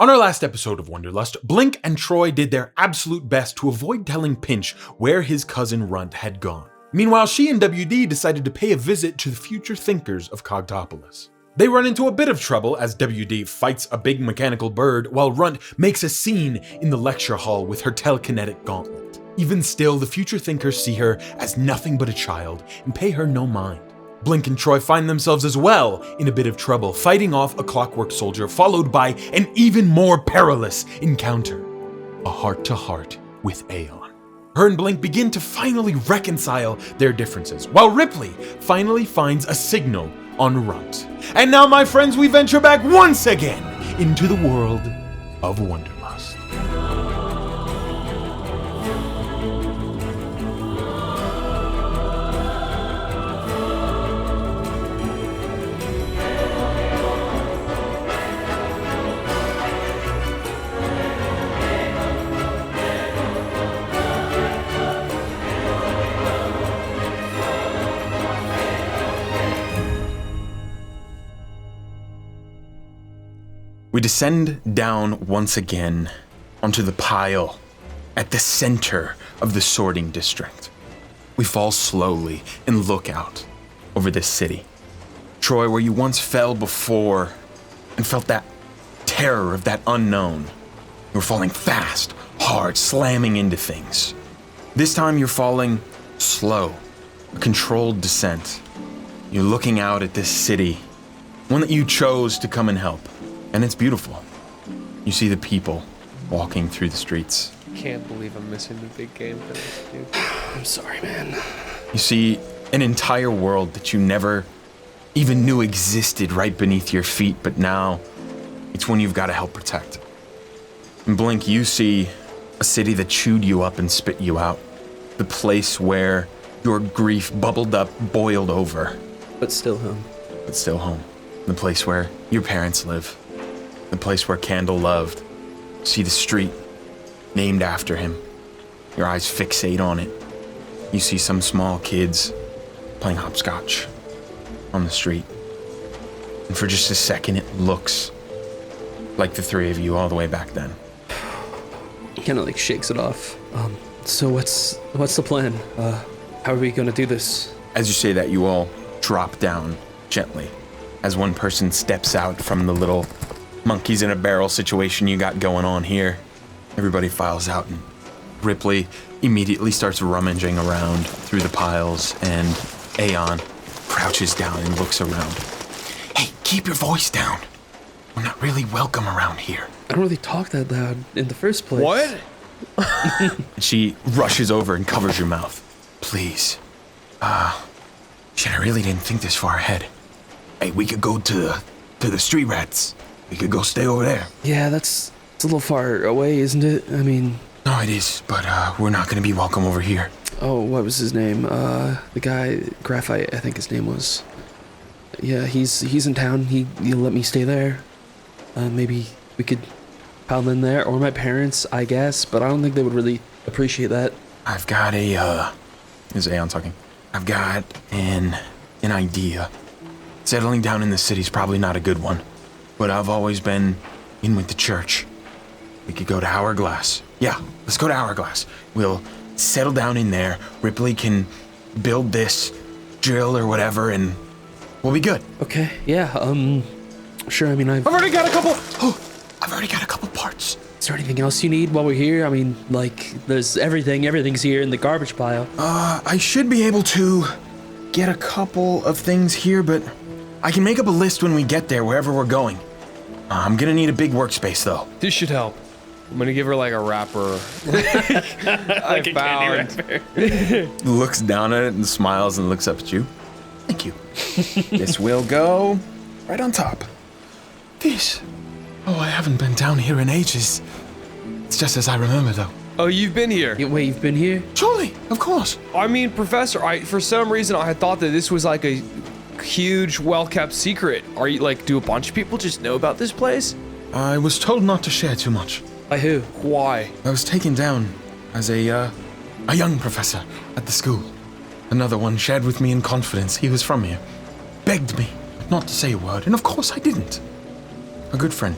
On our last episode of Wonderlust, Blink and Troy did their absolute best to avoid telling Pinch where his cousin Runt had gone. Meanwhile, she and WD decided to pay a visit to the future thinkers of Cogtopolis. They run into a bit of trouble as WD fights a big mechanical bird while Runt makes a scene in the lecture hall with her telekinetic gauntlet. Even still, the future thinkers see her as nothing but a child and pay her no mind. Blink and Troy find themselves as well in a bit of trouble, fighting off a clockwork soldier followed by an even more perilous encounter. A heart-to-heart with Aeon. Her and Blink begin to finally reconcile their differences, while Ripley finally finds a signal on Runt. And now, my friends, we venture back once again into the world of Wonderlust. We descend down once again onto the pile at the center of the sorting district. We fall slowly and look out over this city. Troy, where you once fell before and felt that terror of that unknown, you're falling fast, hard, slamming into things. This time you're falling slow, a controlled descent. You're looking out at this city, one that you chose to come and help. And it's beautiful. You see the people walking through the streets. Can't believe I'm missing the big game for this, dude. I'm sorry, man. You see an entire world that you never even knew existed right beneath your feet, but now it's one you've got to help protect. In Blink, you see a city that chewed you up and spit you out. The place where your grief bubbled up, boiled over. But still home. But still home. The place where your parents live. The place where Candle loved. See the street named after him. Your eyes fixate on it. You see some small kids playing hopscotch on the street. And for just a second, it looks like the three of you all the way back then. Kind of like shakes it off. So what's the plan? How are we gonna do this? As you say that, you all drop down gently as one person steps out from the little monkeys in a barrel situation you got going on here. Everybody files out and Ripley immediately starts rummaging around through the piles and Aeon crouches down and looks around. Hey, keep your voice down. We're not really welcome around here. I don't really talk that loud in the first place. What? She rushes over and covers your mouth. Please. Shit, I really didn't think this far ahead. Hey, we could go to the street rats. We could go stay over there. Yeah, it's a little far away, isn't it? I mean... No, it is, but we're not gonna be welcome over here. Oh, what was his name? The guy, Graphite, I think his name was. Yeah, he's in town. He'll let me stay there. Maybe we could pile in there, or my parents, I guess, but I don't think they would really appreciate that. I've got a, Is Aeon talking? I've got an idea. Settling down in the city's probably not a good one, but I've always been in with the church. We could go to Hourglass. Yeah, let's go to Hourglass. We'll settle down in there. Ripley can build this drill or whatever, and we'll be good. Okay, yeah, sure, I mean, I've already got a couple parts. Is there anything else you need while we're here? I mean, like, there's everything's here in the garbage pile. I should be able to get a couple of things here, but I can make up a list when we get there, wherever we're going. I'm gonna need a big workspace, though. This should help. I'm gonna give her like a wrapper. Like a candy wrapper. Looks down at it and smiles and looks up at you. Thank you. This will go right on top. This. Oh, I haven't been down here in ages. It's just as I remember, though. Oh, you've been here? Wait, you've been here? Surely, of course. I mean, Professor, for some reason I had thought that this was like a huge, well-kept secret. Are you like, do a bunch of people just know about this place? I was told not to share too much. By who? Why? I was taken down as a young professor at the school. Another one shared with me in confidence he was from here. Begged me not to say a word, and of course I didn't. A good friend.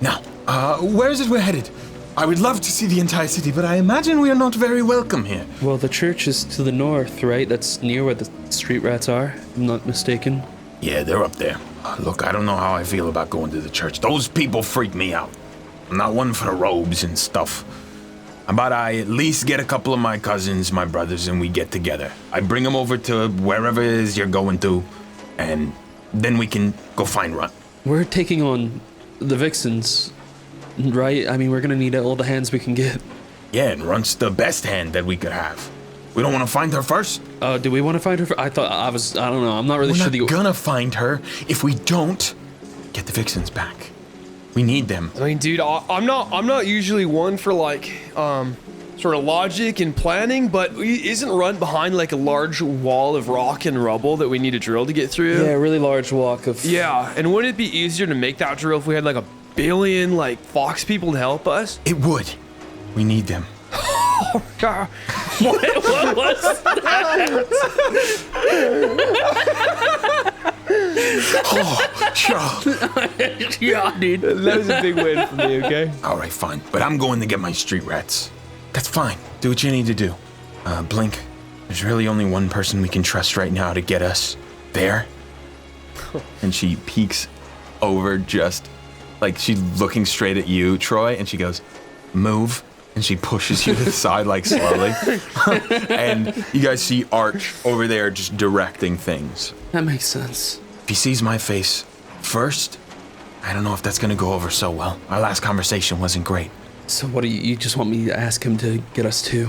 Now, Where is it we're headed? I would love to see the entire city, but I imagine we are not very welcome here. Well, the church is to the north, right? That's near where the street rats are, if I'm not mistaken. Yeah, they're up there. Look, I don't know how I feel about going to the church. Those people freak me out. I'm not one for the robes and stuff. How about I at least get a couple of my cousins, my brothers, and we get together. I bring them over to wherever it is you're going to, and then we can go find Runt. We're taking on the Vixens, right? I mean, we're gonna need all the hands we can get. Yeah, and Runt's the best hand that we could have. We don't want to find her first? Do we want to find her? I don't know. I'm not really sure. We're not gonna find her if we don't get the Vixens back. We need them. I mean, dude, I'm not usually one for like sort of logic and planning, but isn't Runt behind like a large wall of rock and rubble that we need to drill to get through? Yeah, a really large walk of... Yeah, and wouldn't it be easier to make that drill if we had like a billion like fox people to help us? It would. We need them. Oh, God. What was that? Oh, sure. Yeah, dude. That was a big win for me, okay? All right, fine. But I'm going to get my street rats. That's fine. Do what you need to do. Blink, there's really only one person we can trust right now to get us there. And she peeks over just like she's looking straight at you, Troy, and she goes, move. And she pushes you to the side like slowly. And you guys see Arch over there just directing things. That makes sense. If he sees my face first, I don't know if that's gonna go over so well. Our last conversation wasn't great. So what do you just want me to ask him to get us to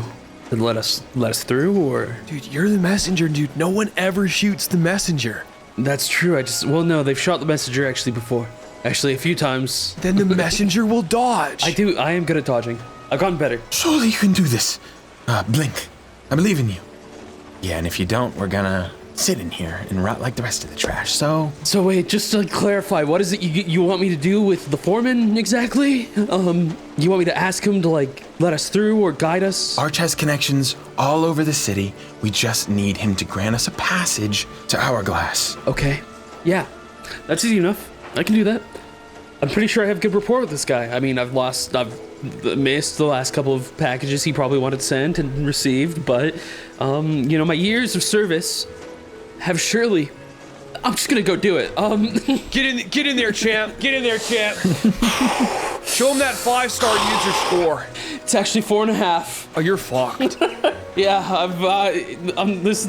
let us through, or? Dude, you're the messenger, dude. No one ever shoots the messenger. That's true. Well, no, they've shot the messenger actually before. Actually, a few times. Then the messenger will dodge. I am good at dodging. I've gotten better. Surely you can do this. Blink, I believe in you. Yeah, and if you don't, we're gonna sit in here and rot like the rest of the trash, so... So wait, just to clarify, what is it you want me to do with the foreman exactly? You want me to ask him to like let us through or guide us? Arch has connections all over the city. We just need him to grant us a passage to Hourglass. Okay. Yeah, that's easy enough. I can do that. I'm pretty sure I have good rapport with this guy. I mean, I've missed the last couple of packages he probably wanted sent and received, but, my years of service have surely... I'm just gonna go do it. Get in there, champ. Get in there, champ. Show him that 5-star user score. It's actually 4.5. Oh, you're fucked. Yeah,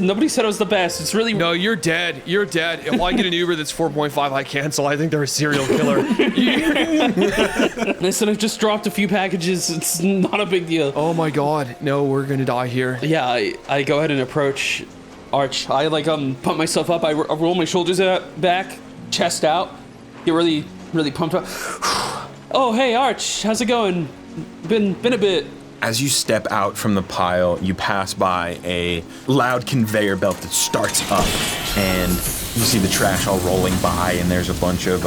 nobody said I was the best. It's really... No, you're dead. You're dead. If I get an Uber that's 4.5, I cancel. I think they're a serial killer. Listen, I've just dropped a few packages. It's not a big deal. Oh my God. No, we're gonna die here. Yeah, I go ahead and approach Arch. I pump myself up. I roll my shoulders back, chest out, get really, really pumped up. Oh, hey, Arch, how's it going? Been a bit. As you step out from the pile, you pass by a loud conveyor belt that starts up, and you see the trash all rolling by, and there's a bunch of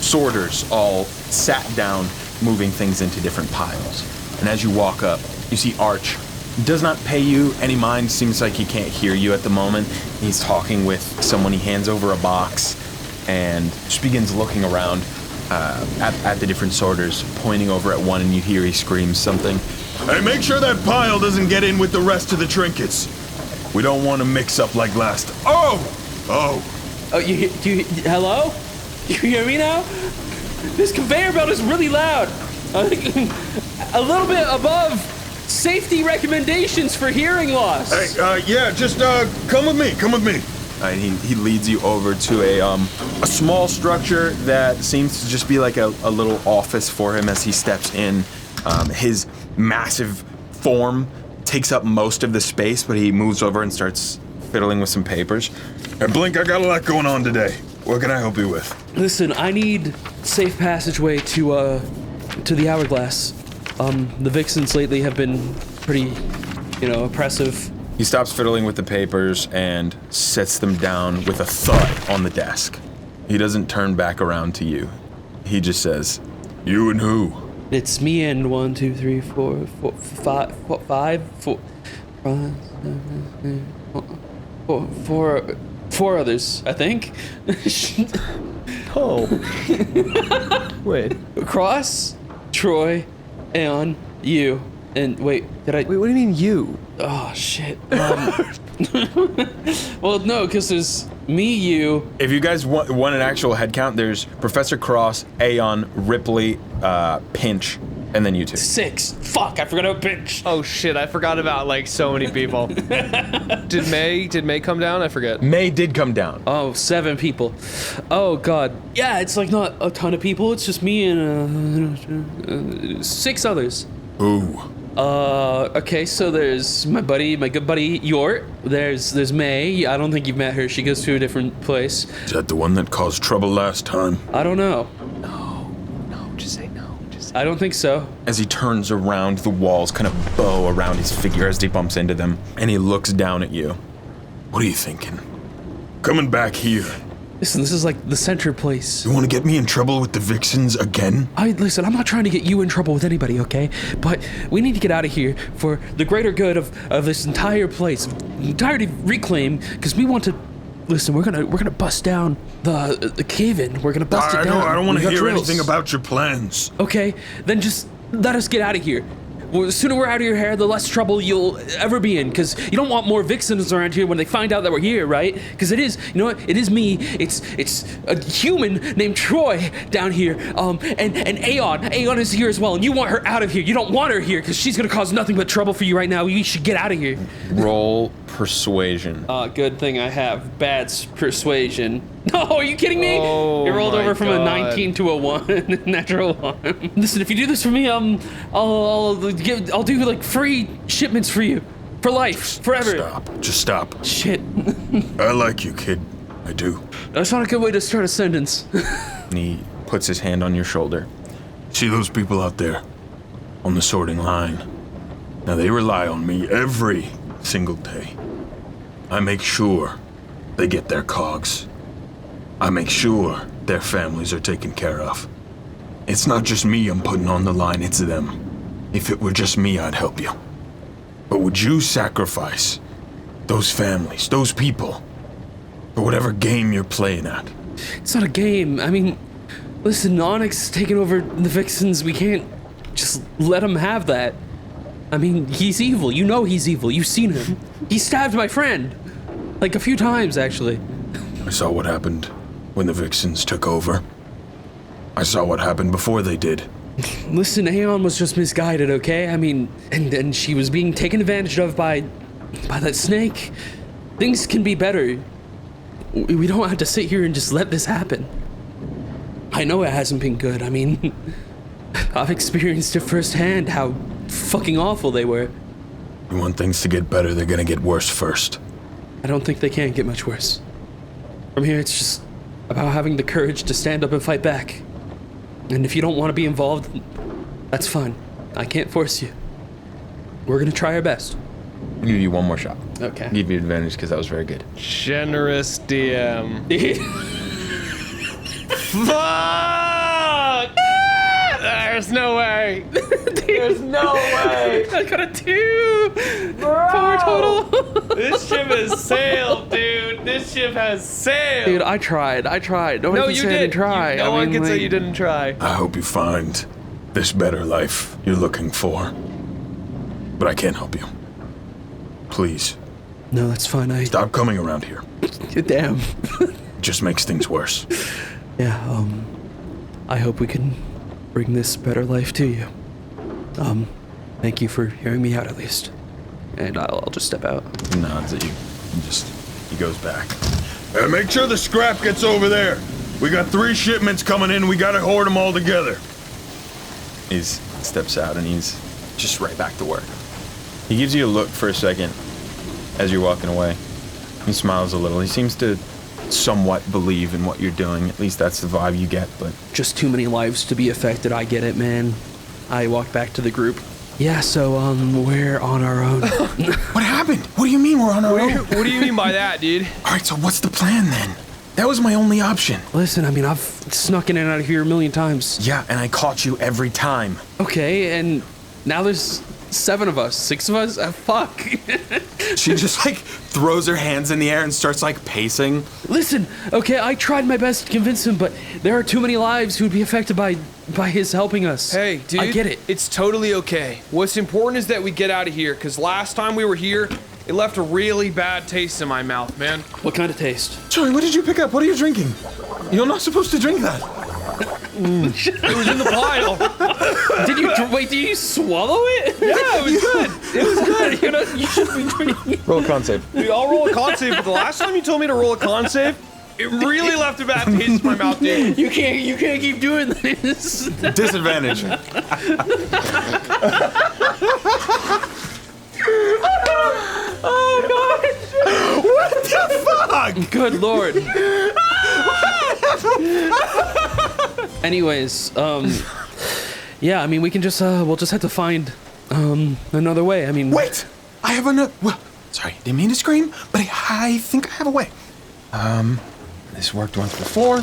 sorters all sat down, moving things into different piles. And as you walk up, you see Arch. Does not pay you any mind, seems like he can't hear you at the moment. He's talking with someone, he hands over a box, and just begins looking around at the different sorters, pointing over at one, and you hear he screams something. Hey, make sure that pile doesn't get in with the rest of the trinkets. We don't want to mix up like last. Oh, Hello? You hear me now? This conveyor belt is really loud. A little bit above safety recommendations for hearing loss. Hey, yeah, just come with me. He leads you over to a small structure that seems to just be like a little office for him as he steps in. His massive form takes up most of the space, but he moves over and starts fiddling with some papers. Hey, Blink, I got a lot going on today. What can I help you with? Listen, I need safe passageway to the Hourglass. The Vixens lately have been pretty, oppressive. He stops fiddling with the papers and sets them down with a thud on the desk. He doesn't turn back around to you. He just says, "You and who?" It's me and 1, 2, 3, 4, 5, 4 others, I think. Oh. Wait. Cross? Troy, Aeon, you, and wait, did I? Wait, what do you mean you? Oh shit. Well, no, because there's me, you. If you guys want an actual head count, there's Professor Cross, Aeon, Ripley, Pinch, and then you two. 6. Fuck, I forgot about Pinch. Oh shit, I forgot about like so many people. Did May come down? I forget. May did come down. Oh, 7 people. Oh god. Yeah, it's like not a ton of people. It's just me and 6 others. Ooh. Okay, so there's my good buddy Yort. There's May. I don't think you've met her. She goes to a different place. Is that the one that caused trouble last time? I don't know. No, just say no. I don't think so. As he turns around, the walls kind of bow around his figure as he bumps into them, and he looks down at you. What are you thinking? Coming back here. Listen, this is like the center place. You want to get me in trouble with the Vixens again? Listen, I'm not trying to get you in trouble with anybody, okay? But we need to get out of here for the greater good of this entire place, entirety reclaim, because we want to. Listen, we're gonna bust down the cave-in. We're gonna bust it down. I don't want We to got hear drills. anything about your plans. Okay, then just let us get out of here. Well, the sooner we're out of your hair, the less trouble you'll ever be in, because you don't want more vixens around here when they find out that we're here, right? Because it is, you know what? It is me. It's a human named Troy down here. And Aeon is here as well, and you want her out of here. You don't want her here because she's gonna cause nothing but trouble for you right now. You should get out of here. Roll persuasion. Good thing I have bad persuasion. No, are you kidding me? Oh, it rolled my over from God. a 19 to a 1, natural 1. Listen, if you do this for me, I'll do like free shipments for you, for life, forever. Stop. Just stop. Shit, I like you, kid. I do. that's not a good way to start a sentence. And he puts his hand on your shoulder. See those people out there on the sorting line? Now they rely on me every single day. I make sure they get their cogs. I make sure their families are taken care of. It's not just me I'm putting on the line, it's them. If it were just me, I'd help you. But would you sacrifice those families, those people, for whatever game you're playing at? It's not a game. I mean, listen, Onyx is taking over the Vixens. We can't just let him have that. I mean, he's evil. You know he's evil. You've seen him. He stabbed my friend. Like a few times, actually. I saw what happened when the Vixens took over. I saw what happened before they did. Listen, Aeon was just misguided, okay? I mean, and she was being taken advantage of by that snake. Things can be better. We don't have to sit here and just let this happen. I know it hasn't been good. I mean, I've experienced it firsthand how fucking awful they were. You want things to get better, they're gonna get worse first. I don't think they can get much worse. From here, it's just about having the courage to stand up and fight back. And if you don't want to be involved, that's fine. I can't force you. We're gonna try our best. I'll give you one more shot. Okay. I'll give you advantage because that was very good. Generous DM. Fuck! There's no way. There's no way. I got a 2! 4 total! This ship has sailed, dude. This ship has sailed. Dude, I tried. Nobody no, can you say I did. didn't try. No one can say you didn't try. I hope you find this better life you're looking for. But I can't help you. Please, No, that's fine. stop coming around here. Damn. It just makes things worse. Yeah, I hope we can bring this better life to you. Thank you for hearing me out at least. And I'll just step out. He nods at you and he goes back. Make sure the scrap gets over there. We got 3 shipments coming in. We gotta hoard them all together. He steps out and he's just right back to work. He gives you a look for a second as you're walking away. He smiles a little. He seems to somewhat believe in what you're doing. At least that's the vibe you get, but Just too many lives to be affected. I get it, man. I walked back to the group. Yeah, so, we're on our own. what happened? What do you mean we're on our own? What do you mean by that, dude? All right, so what's the plan then? That was my only option. Listen, I mean, I've snuck in and out of here a million times. Yeah, and I caught you every time. Okay, and now there's 7 of us, 6 of us? Fuck. She just throws her hands in the air and starts pacing. Listen, okay, I tried my best to convince him, but there are too many lives who'd be affected by by his helping us. Hey, dude. I get it. It's totally okay. What's important is that we get out of here, because last time we were here, it left a really bad taste in my mouth, man. What kind of taste? Joey, what did you pick up? What are you drinking? You're not supposed to drink that. It was in the pile. Did you swallow it? Yeah, it was good. It was good. You know, you should be drinking. Roll a con save. Dude, I'll roll a con save, but the last time you told me to roll a con save, it really left a bad taste in my mouth, dude. You can't keep doing this. Disadvantage. Oh god! What the fuck? Good lord. Anyways, yeah, I mean, we can just we'll just have to find another way. I mean, Wait! I have another. Well, sorry, didn't mean to scream, but I think I have a way. This worked once before.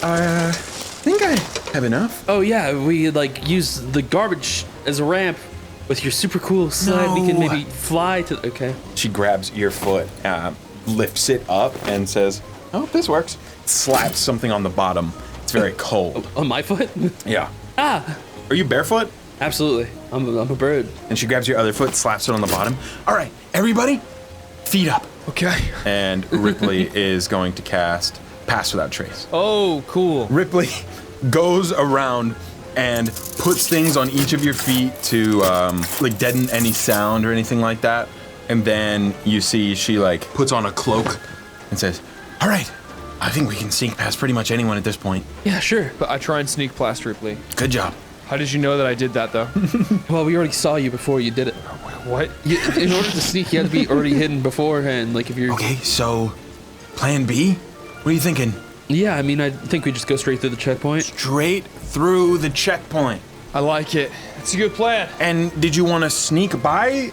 I think I have enough. oh yeah, we like use the garbage as a ramp with your super cool sled. We can No. maybe fly to. Okay. She grabs your foot, lifts it up, and says, "Oh, this works." Slaps something on the bottom. It's very cold. On my foot? Yeah. Ah, Are you barefoot? absolutely. I'm a bird. And she grabs your other foot, slaps it on the bottom. All right, everybody, feet up. Okay. And Ripley is going to cast Pass Without Trace. Oh, cool. Ripley goes around and puts things on each of your feet to like deaden any sound or anything like that. And then you see she like Puts on a cloak. and says, All right, I think we can sneak past pretty much anyone at this point. Yeah, sure. But I try and sneak past Ripley. Good job. How did you know that I did that, though? Well, we already saw you before you did it. What? In order to sneak, you had to be already hidden beforehand. Like if you're. Okay, so plan B? What are you thinking? Yeah, I mean, I think we just go straight through the checkpoint. Straight through the checkpoint. I like it. It's a good plan. And did you want to sneak by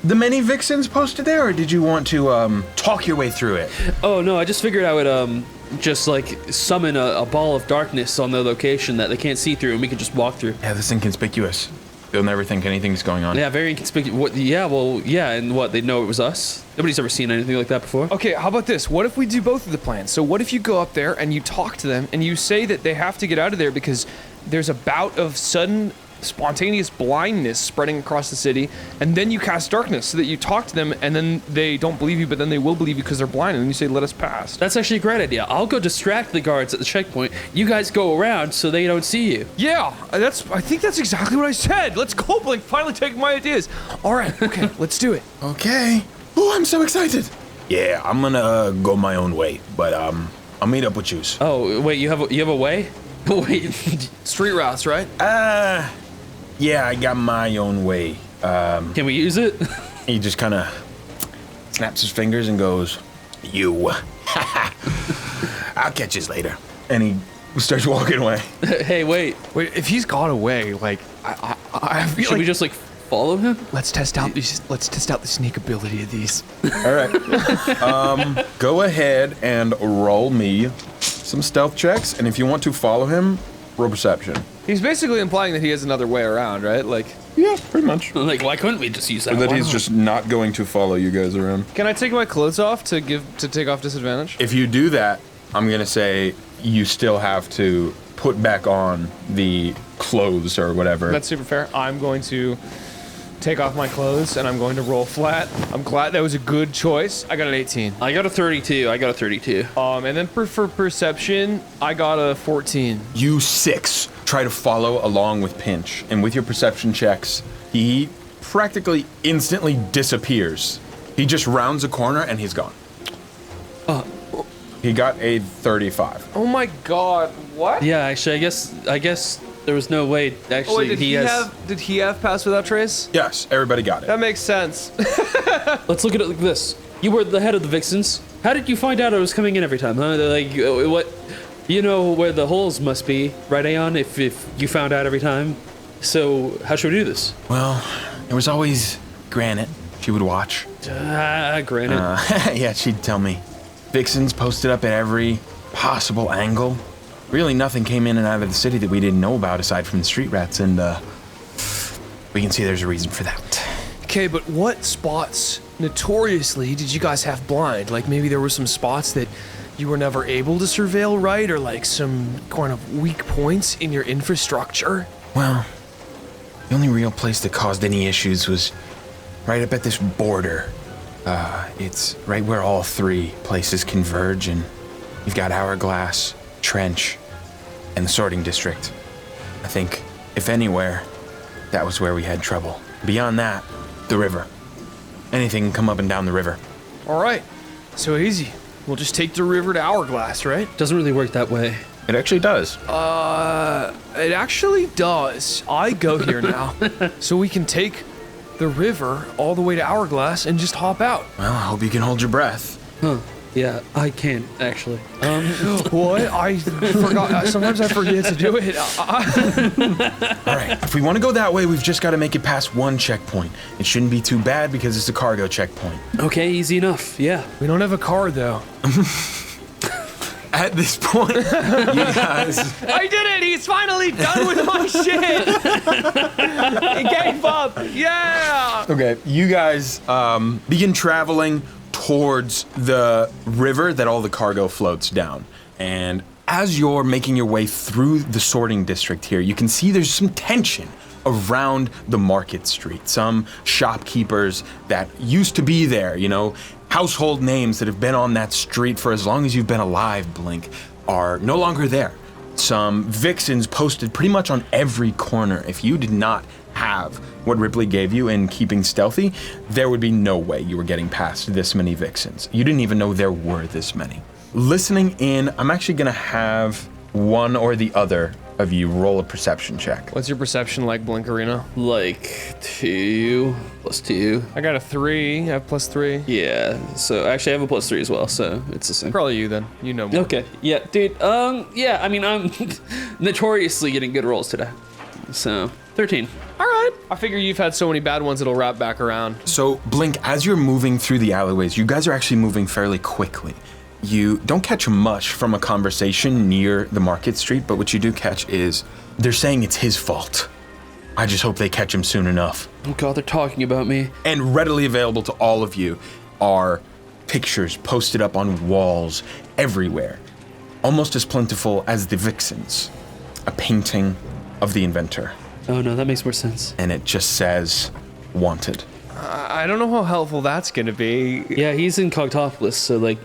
the many vixens posted there, or did you want to talk your way through it? Oh no, I just figured I would just like summon a ball of darkness on their location that they can't see through, and we could just walk through. Yeah, this inconspicuous. They'll never think anything's going on. Yeah, very inconspicuous. What? Yeah, well, yeah, and what? They know it was us. Nobody's ever seen anything like that before. Okay, how about this? What if we do both of the plans? So what if you go up there and you talk to them and you say that they have to get out of there because there's a bout of sudden spontaneous blindness spreading across the city, and then you cast darkness so that you talk to them and then they don't believe you, but then they will believe you because they're blind, and then you say, let us pass. That's actually a great idea. I'll go distract the guards at the checkpoint. You guys go around so they don't see you. Yeah, I think that's exactly what I said. Let's go, Blink. Finally taking my ideas. All right, okay, let's do it. Okay. Oh, I'm so excited. Yeah, I'm gonna go my own way, but I'll meet up with yous. Oh wait, you have a way? Wait. Street routes, right? Yeah, I got my own way. Can we use it? He just kind of snaps his fingers and goes, "You." I'll catch yous later. And he starts walking away. Hey, wait. Wait, if he's gone away, like I feel Should like we just like follow him? let's test out the sneak ability of these. All right. Go ahead and roll me some stealth checks, and if you want to follow him, roll perception. He's basically implying that he has another way around, right? Like, Yeah, pretty much. Like, why couldn't we just use that? Or that Why he's not? just not going to follow you guys around. can I take my clothes off to take off disadvantage? If you do that, I'm gonna say you still have to put back on the clothes or whatever. That's super fair. I'm going to take off my clothes and I'm going to roll flat. I'm glad that was a good choice. I got an 18. I got a 32. And then for perception, I got a 14. You six Try to follow along with Pinch, and with your perception checks, he practically instantly disappears. He just rounds a corner and he's gone. He got a 35. Oh my god, what? Yeah, actually, I guess there was no way. Actually, Oh, wait, did did he have pass without trace? Yes, everybody got it. That makes sense. Let's look at it like this. You were the head of the Vixens. How did you find out I was coming in every time? Huh? Like, what? You know where the holes must be, right, Aeon? If you found out every time. So how should we do this? Well, there was always Granite. She would watch. Granted. Yeah, she'd tell me. Vixens posted up at every possible angle. Really, nothing came in and out of the city that we didn't know about aside from the street rats, and we can see there's a reason for that. Okay, but what spots notoriously did you guys have blind? Like maybe there were some spots that you were never able to surveil right, or like some kind of weak points in your infrastructure? Well, the only real place that caused any issues was right up at this border. It's right where all three places converge, and you've got Hourglass, Trench, and the sorting district. I think, if anywhere, that was where we had trouble. Beyond that, the river. Anything can come up and down the river. All right, so easy. We'll just take the river to Hourglass, right? Doesn't really work that way. It actually does. It actually does. I go here now. So we can take the river all the way to Hourglass and just hop out. Well, I hope you can hold your breath. Huh. Yeah, I can't, actually. What? I forgot. Sometimes I forget to do it. All right, if we want to go that way, we've just got to make it past one checkpoint. It shouldn't be too bad because it's a cargo checkpoint. Okay, easy enough, yeah. We don't have a car, though. At this point, you guys... I did it! He's finally done with my shit! He gave up! Yeah! Okay, you guys begin traveling towards the river that all the cargo floats down. And as you're making your way through the sorting district here, you can see there's some tension around the market street. Some shopkeepers that used to be there, you know, household names that have been on that street for as long as you've been alive, Blink, are no longer there. Some vixens posted pretty much on every corner. If you did not have what Ripley gave you in keeping stealthy, there would be no way you were getting past this many vixens. You didn't even know there were this many. Listening in, I'm actually gonna have one or the other of you roll a perception check. What's your perception like, Blinkarina? Like 2 + 2. I got a 3. I have +3. Yeah, so actually I have a +3 as well, so it's the same. Probably you then. You know more. Okay, yeah, dude, yeah, I mean, I'm notoriously getting good rolls today. So, 13. All right. I figure you've had so many bad ones it'll wrap back around. So, Blink, as you're moving through the alleyways, you guys are actually moving fairly quickly. You don't catch much from a conversation near the market street, but what you do catch is they're saying it's his fault. I just hope they catch him soon enough. Oh god, they're talking about me. And readily available to all of you are pictures posted up on walls everywhere, almost as plentiful as the vixens. A painting of the inventor. Oh no, that makes more sense. And it just says, wanted. I don't know how helpful that's gonna be. Yeah, he's in Cogtopolis, so like,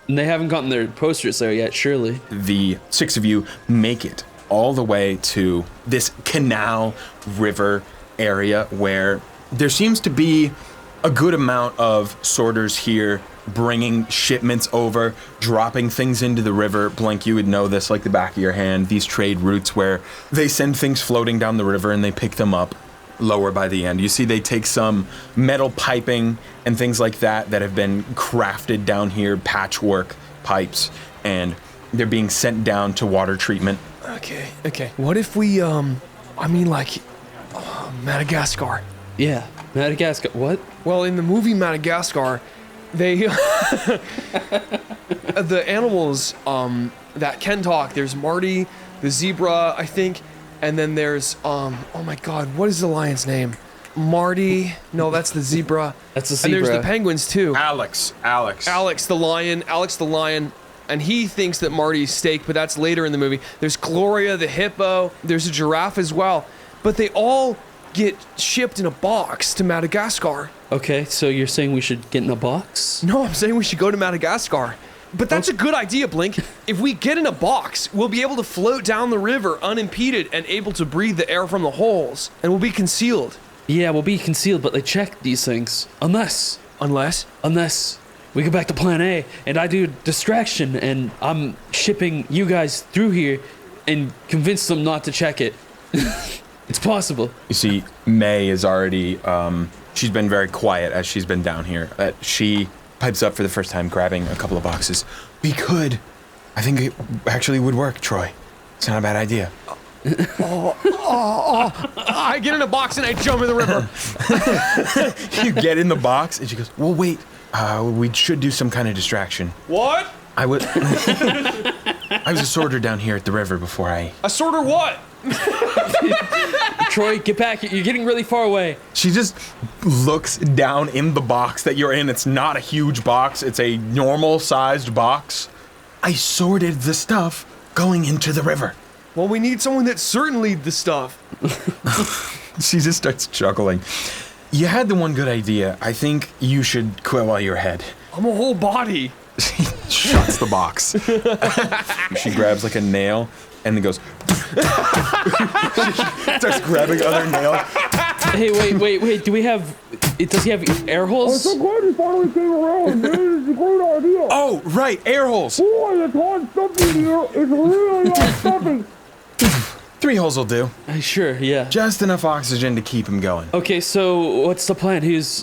they haven't gotten their posters there yet, surely. The 6 of you make it all the way to this canal river area where there seems to be a good amount of sorters here bringing shipments over, dropping things into the river. Blink, you would know this like the back of your hand. These trade routes where they send things floating down the river and they pick them up lower by the end. You see they take some metal piping and things like that have been crafted down here, patchwork pipes, and they're being sent down to water treatment. Okay. What if we, Madagascar? Yeah, Madagascar, what? Well, in the movie Madagascar, they, the animals, that can talk, there's Marty, the zebra, I think, and then there's, oh my god, what is the lion's name? Marty, no, that's the zebra. That's the zebra. And there's the penguins too. Alex Alex the lion, and he thinks that Marty's steak, but that's later in the movie. There's Gloria the hippo, there's a giraffe as well, but they all get shipped in a box to Madagascar. Okay, so you're saying we should get in a box? No, I'm saying we should go to Madagascar. But that's a good idea, Blink. If we get in a box, we'll be able to float down the river unimpeded and able to breathe the air from the holes, and we'll be concealed. Yeah, we'll be concealed, but they check these things. Unless we go back to plan A and I do distraction and I'm shipping you guys through here and convince them not to check it. It's possible. You see, May is already, she's been very quiet as she's been down here. She pipes up for the first time, grabbing a couple of boxes. We could. I think it actually would work, Troy. It's not a bad idea. I get in a box and I jump in the river. You get in the box and she goes, well, wait, we should do some kind of distraction. What? I was a sorter down here at the river before I... A sorter what? Troy, get back. You're getting really far away. She just looks down in the box that you're in. It's not a huge box. It's a normal-sized box. I sorted the stuff going into the river. Well, we need someone that's certainly the stuff. She just starts chuckling. You had the one good idea. I think you should quit while you're ahead. I'm a whole body. She shuts the box. She grabs like a nail and then goes. Starts grabbing other nails. Hey, wait. Do we have? Does he have air holes? I'm so glad you finally came around. This is a great idea. Oh, right, air holes. Boy, it's hot stuffing here. It's really hot stuffing. 3 holes will do. Sure, yeah. Just enough oxygen to keep him going. Okay, so what's the plan?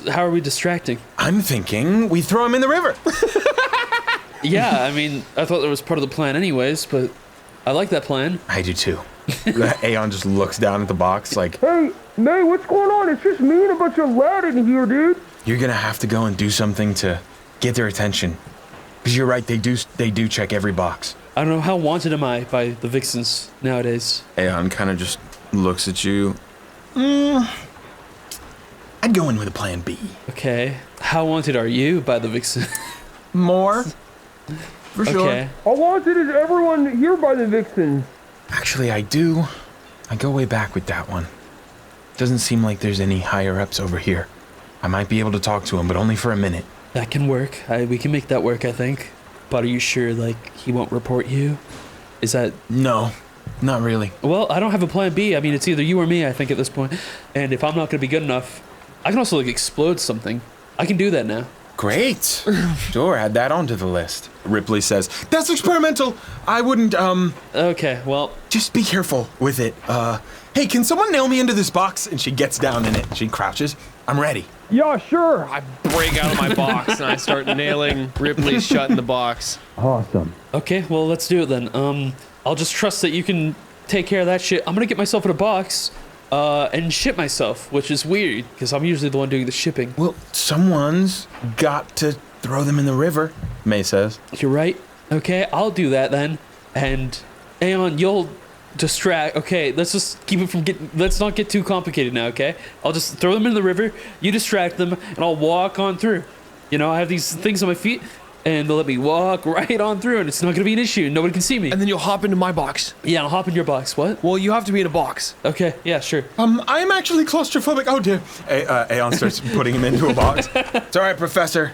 How are we distracting? I'm thinking we throw him in the river. Yeah, I mean, I thought that was part of the plan anyways, but I like that plan. I do too. Aeon just looks down at the box like, Hey, May, what's going on? It's just me and a bunch of lad in here, dude. you're gonna have to go and do something to get their attention. Because you're right, they do check every box. I don't know, how wanted am I by the vixens nowadays? Aeon kind of just looks at you. I'd go in with a plan B. Okay. How wanted are you by the vixens? More? For sure. Okay. How wanted is everyone here by the Vixens? Actually, I do. I go way back with that one. Doesn't seem like there's any higher ups over here. I might be able to talk to him, but only for a minute. That can work. We can make that work, I think. But are you sure, like, he won't report you? Is that... No, not really. Well, I don't have a plan B. I mean, it's either you or me, I think, at this point. And if I'm not going to be good enough, I can also, like, explode something. I can do that now. Great. Sure, add that onto the list. Ripley says, that's experimental. I wouldn't, Okay, well... just be careful with it. Hey, can someone nail me into this box? And she gets down in it. She crouches. I'm ready. Yeah, sure. I break out of my box and I start nailing Ripley shut in the box. Awesome. Okay, well, let's do it then. I'll just trust that you can take care of that shit. I'm gonna get myself in a box, and ship myself, which is weird, because I'm usually the one doing the shipping. Well, someone's got to throw them in the river, May says. You're right. Okay, I'll do that then. And, Aeon, you'll distract. Okay, let's just keep it from let's not get too complicated now, okay? I'll just throw them in the river, you distract them, and I'll walk on through. You know, I have these things on my feet, and they'll let me walk right on through, and it's not gonna be an issue. Nobody can see me. And then you'll hop into my box. Yeah, I'll hop in your box. What? Well, you have to be in a box. Okay, yeah, sure. I'm actually claustrophobic. Oh, dear. Aeon starts putting him into a box. It's all right, Professor.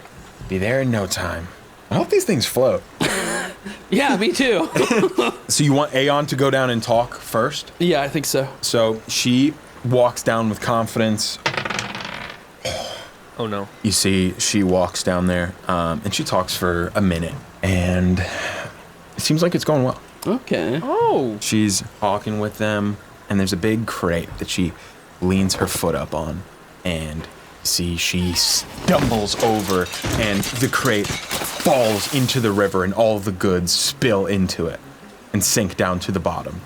Be there in no time. I hope these things float. Yeah, me too. So you want Aeon to go down and talk first? Yeah, I think so. So she walks down with confidence. Oh no. You see, she walks down there, and she talks for a minute, and it seems like it's going well. Okay. Oh. She's talking with them, and there's a big crate that she leans her foot up on, and see, she stumbles over, and the crate falls into the river, and all the goods spill into it and sink down to the bottom.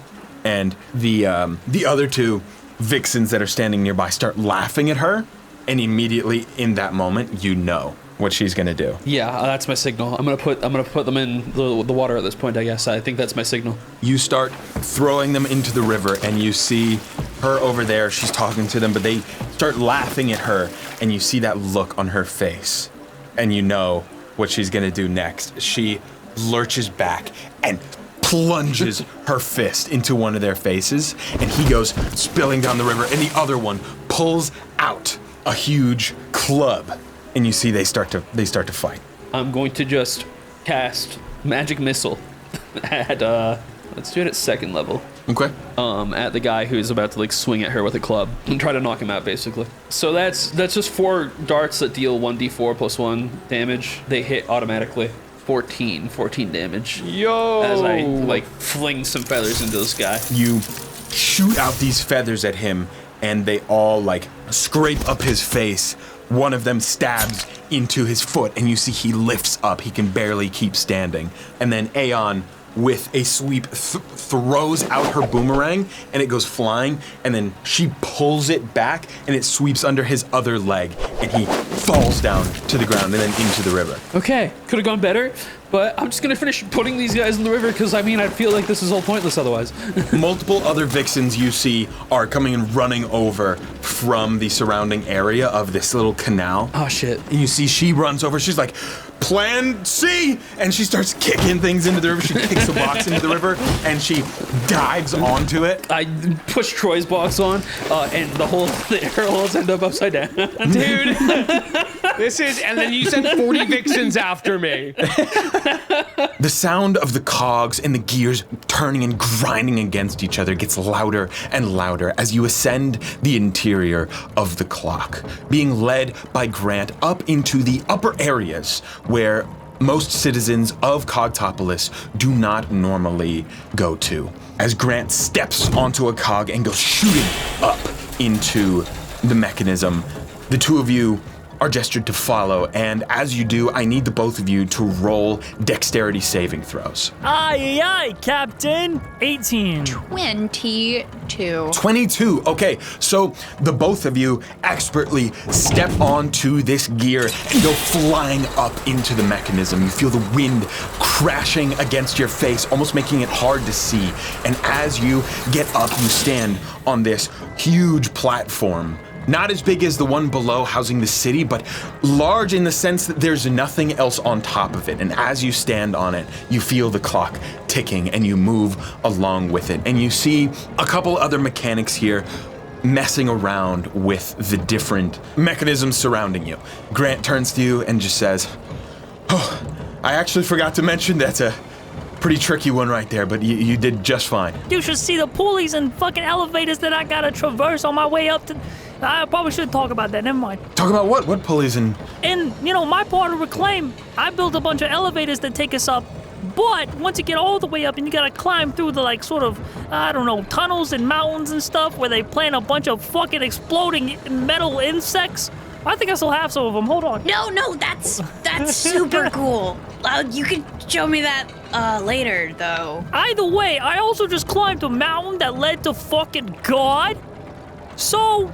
And the other 2 vixens that are standing nearby start laughing at her, and immediately in that moment, you know what she's gonna do. Yeah, that's my signal. I'm gonna put them in the water at this point, I guess. I think that's my signal. You start throwing them into the river, and you see her over there. She's talking to them, but they start laughing at her, and you see that look on her face, and you know what she's gonna do next. She lurches back and plunges her fist into one of their faces, and he goes spilling down the river, and the other one pulls out a huge club, and you see they start to fight. I'm going to just cast magic missile at let's do it at 2nd level. Okay. At the guy who's about to like swing at her with a club and try to knock him out, basically. So that's just 4 darts that deal 1d4 plus 1 damage. They hit automatically. 14 damage. Yo. As I like fling some feathers into this guy. You shoot out these feathers at him, and they all like scrape up his face. One of them stabs into his foot, and you see he lifts up. He can barely keep standing. And then Aeon, with a sweep, throws out her boomerang, and it goes flying, and then she pulls it back, and it sweeps under his other leg, and he falls down to the ground and then into the river. Okay, could have gone better, but I'm just gonna finish putting these guys in the river because I mean I feel like this is all pointless otherwise. Multiple other vixens you see are coming and running over from the surrounding area of this little canal. Oh shit. And you see she runs over, she's like, Plan C! And she starts kicking things into the river. She kicks a box into the river, and she dives onto it. I push Troy's box on, and the arrows end up upside down. Dude, this is, and then you send 40 vixens after me. The sound of the cogs and the gears turning and grinding against each other gets louder and louder as you ascend the interior of the clock, being led by Grant up into the upper areas where most citizens of Cogtopolis do not normally go to. As Grant steps onto a cog and goes shooting up into the mechanism, the two of you are gestured to follow, and as you do, I need the both of you to roll dexterity saving throws. Aye, aye, Captain. 18. 22. 22. Okay, so the both of you expertly step onto this gear and go flying up into the mechanism. You feel the wind crashing against your face, almost making it hard to see. And as you get up, you stand on this huge platform. Not as big as the one below housing the city, but large in the sense that there's nothing else on top of it. And as you stand on it, you feel the clock ticking and you move along with it. And you see a couple other mechanics here messing around with the different mechanisms surrounding you. Grant turns to you and just says, "Oh, I actually forgot to mention that's a pretty tricky one right there, but you did just fine." You should see the pulleys and fucking elevators that I gotta traverse on my way up to... I probably shouldn't talk about that, never mind. Talk about what? What pulleys and... In, my part of Reclaim, I built a bunch of elevators that take us up, but once you get all the way up and you gotta climb through the tunnels and mountains and stuff where they plant a bunch of fucking exploding metal insects. I think I still have some of them, hold on. No, that's super cool. You can show me that later, though. Either way, I also just climbed a mountain that led to fucking God. So,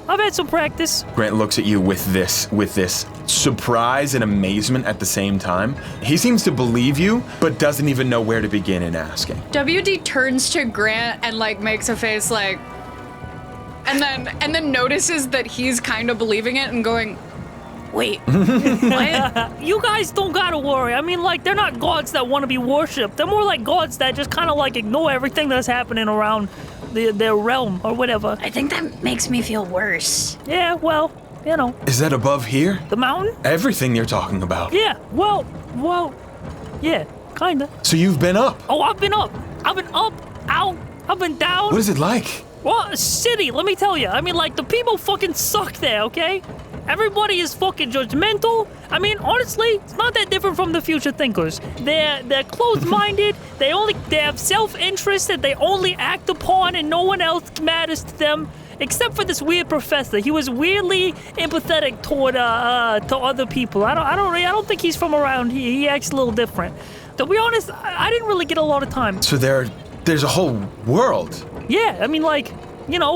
I've had some practice. Grant looks at you with this surprise and amazement at the same time. He seems to believe you, but doesn't even know where to begin in asking. WD turns to Grant and makes a face and then notices that he's kind of believing it and going, Wait, what? You guys don't gotta worry. I mean, they're not gods that want to be worshipped. They're more like gods that just kind of ignore everything that's happening around their realm or whatever. I think that makes me feel worse. Yeah, well, Is that above here? The mountain? Everything you're talking about. Yeah, well, yeah, kinda. So you've been up. Oh, I've been up. I've been up, out, I've been down. What is it like? Well, a city, let me tell you. I mean, the people fucking suck there, okay? Everybody is fucking judgmental. I mean, honestly, it's not that different from the future thinkers. They're closed-minded. They have self-interest that they only act upon, and no one else matters to them, except for this weird professor. He was weirdly empathetic toward to other people. I don't think he's from around here. He acts a little different. To be honest, I didn't really get a lot of time. So there's a whole world. Yeah, I mean,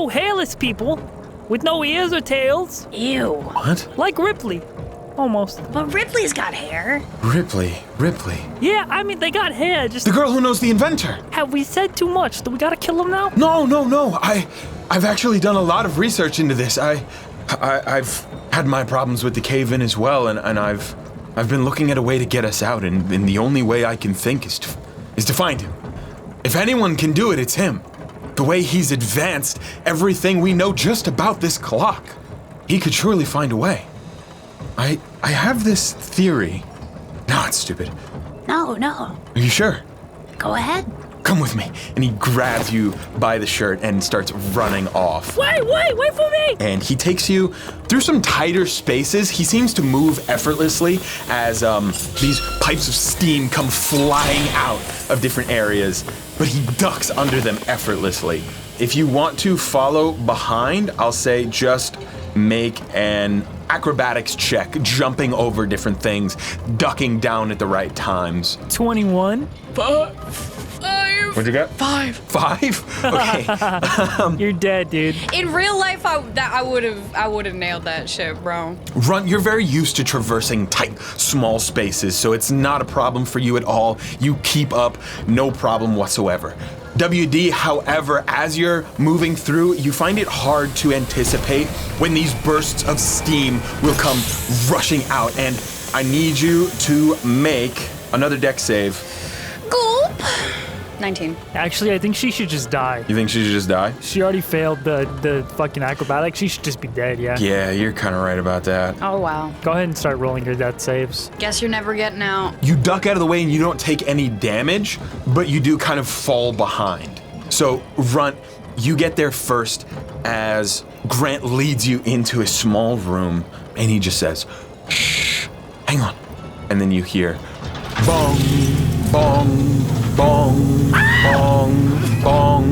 hairless people with no ears or tails. Ew. What? Like Ripley. Almost. But Ripley's got hair. Ripley. Yeah, I mean, they got hair, just... The girl who knows the inventor. Have we said too much? Do we gotta kill him now? No. I've actually done a lot of research into this. I've had my problems with the cave-in as well, and I've been looking at a way to get us out, and the only way I can think is to find him. If anyone can do it, it's him. The way he's advanced everything we know just about this clock. He could surely find a way. I have this theory. No, it's stupid. No. Are you sure? Go ahead. Come with me. And he grabs you by the shirt and starts running off. Wait for me! And he takes you through some tighter spaces. He seems to move effortlessly as these pipes of steam come flying out of different areas, but he ducks under them effortlessly. If you want to follow behind, I'll say just make an acrobatics check, jumping over different things, ducking down at the right times. 21. What'd you get? 5. 5? Okay. You're dead, dude. In real life, I would have nailed that shit, bro. Runt, you're very used to traversing tight, small spaces, so it's not a problem for you at all. You keep up, no problem whatsoever. WD, however, as you're moving through, you find it hard to anticipate when these bursts of steam will come rushing out, and I need you to make another dex save. Gulp. 19. Actually, I think she should just die. You think she should just die? She already failed the fucking acrobatic. She should just be dead, yeah. Yeah, you're kind of right about that. Oh, wow. Go ahead and start rolling your death saves. Guess you're never getting out. You duck out of the way and you don't take any damage, but you do kind of fall behind. So, Runt, you get there first as Grant leads you into a small room and he just says, shh, hang on. And then you hear, bong, bong, bong, bong, bong.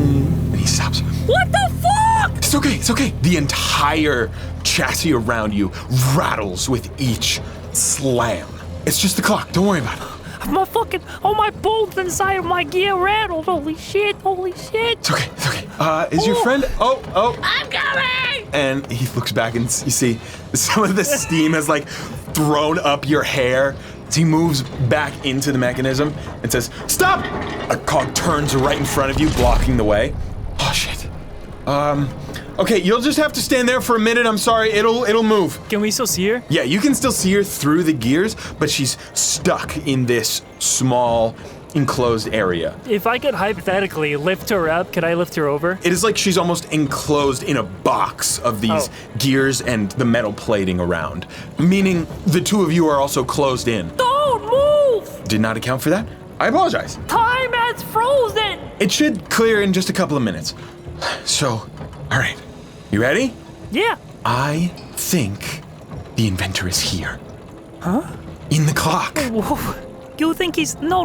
And he stops. What the fuck? It's okay, it's okay. The entire chassis around you rattles with each slam. It's just the clock, don't worry about it. My fucking, all my bolts inside of my gear rattled. Holy shit, holy shit. It's okay, it's okay. Is your friend, oh. I'm coming! And he looks back and you see some of the steam has like thrown up your hair. So he moves back into the mechanism and says, stop! A cog turns right in front of you, blocking the way. Oh, shit. Okay, you'll just have to stand there for a minute. I'm sorry, it'll move. Can we still see her? Yeah, you can still see her through the gears, but she's stuck in this small, enclosed area. If I could hypothetically lift her up, could I lift her over? It is like she's almost enclosed in a box of these gears and the metal plating around, meaning the two of you are also closed in. Don't move! Did not account for that? I apologize. Time has frozen! It should clear in just a couple of minutes. So, all right, you ready? Yeah. I think the inventor is here. Huh? In the clock. You think he's... No,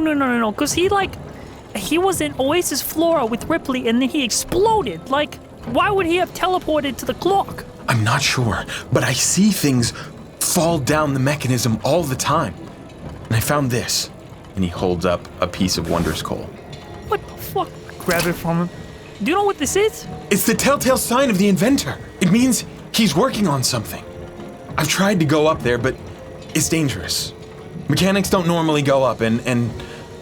because he was in Oasis Flora with Ripley and then he exploded. Like, why would he have teleported to the clock? I'm not sure, but I see things fall down the mechanism all the time. And I found this. And he holds up a piece of Wondrous Coal. What the fuck? Grab it from him. Do you know what this is? It's the telltale sign of the inventor. It means he's working on something. I've tried to go up there, but it's dangerous. Mechanics don't normally go up, and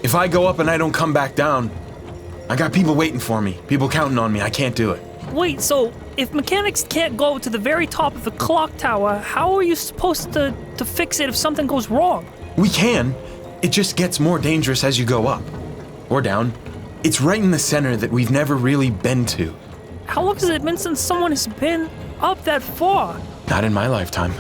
if I go up and I don't come back down, I got people waiting for me, people counting on me. I can't do it. Wait, so if mechanics can't go to the very top of the clock tower, how are you supposed to fix it if something goes wrong? We can. It just gets more dangerous as you go up. Or down. It's right in the center that we've never really been to. How long has it been since someone has been up that far? Not in my lifetime.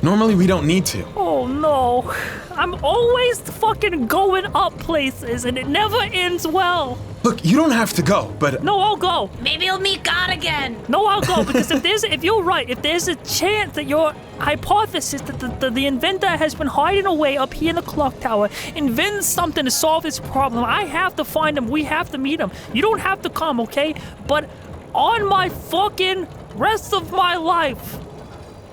Normally we don't need to. Oh no. I'm always fucking going up places and it never ends well. Look, you don't have to go, but... No, I'll go. Maybe you'll meet God again. No, I'll go, because if you're right, if there's a chance that your hypothesis that the inventor has been hiding away up here in the clock tower, invents something to solve this problem, I have to find him, we have to meet him. You don't have to come, okay? But on my fucking rest of my life,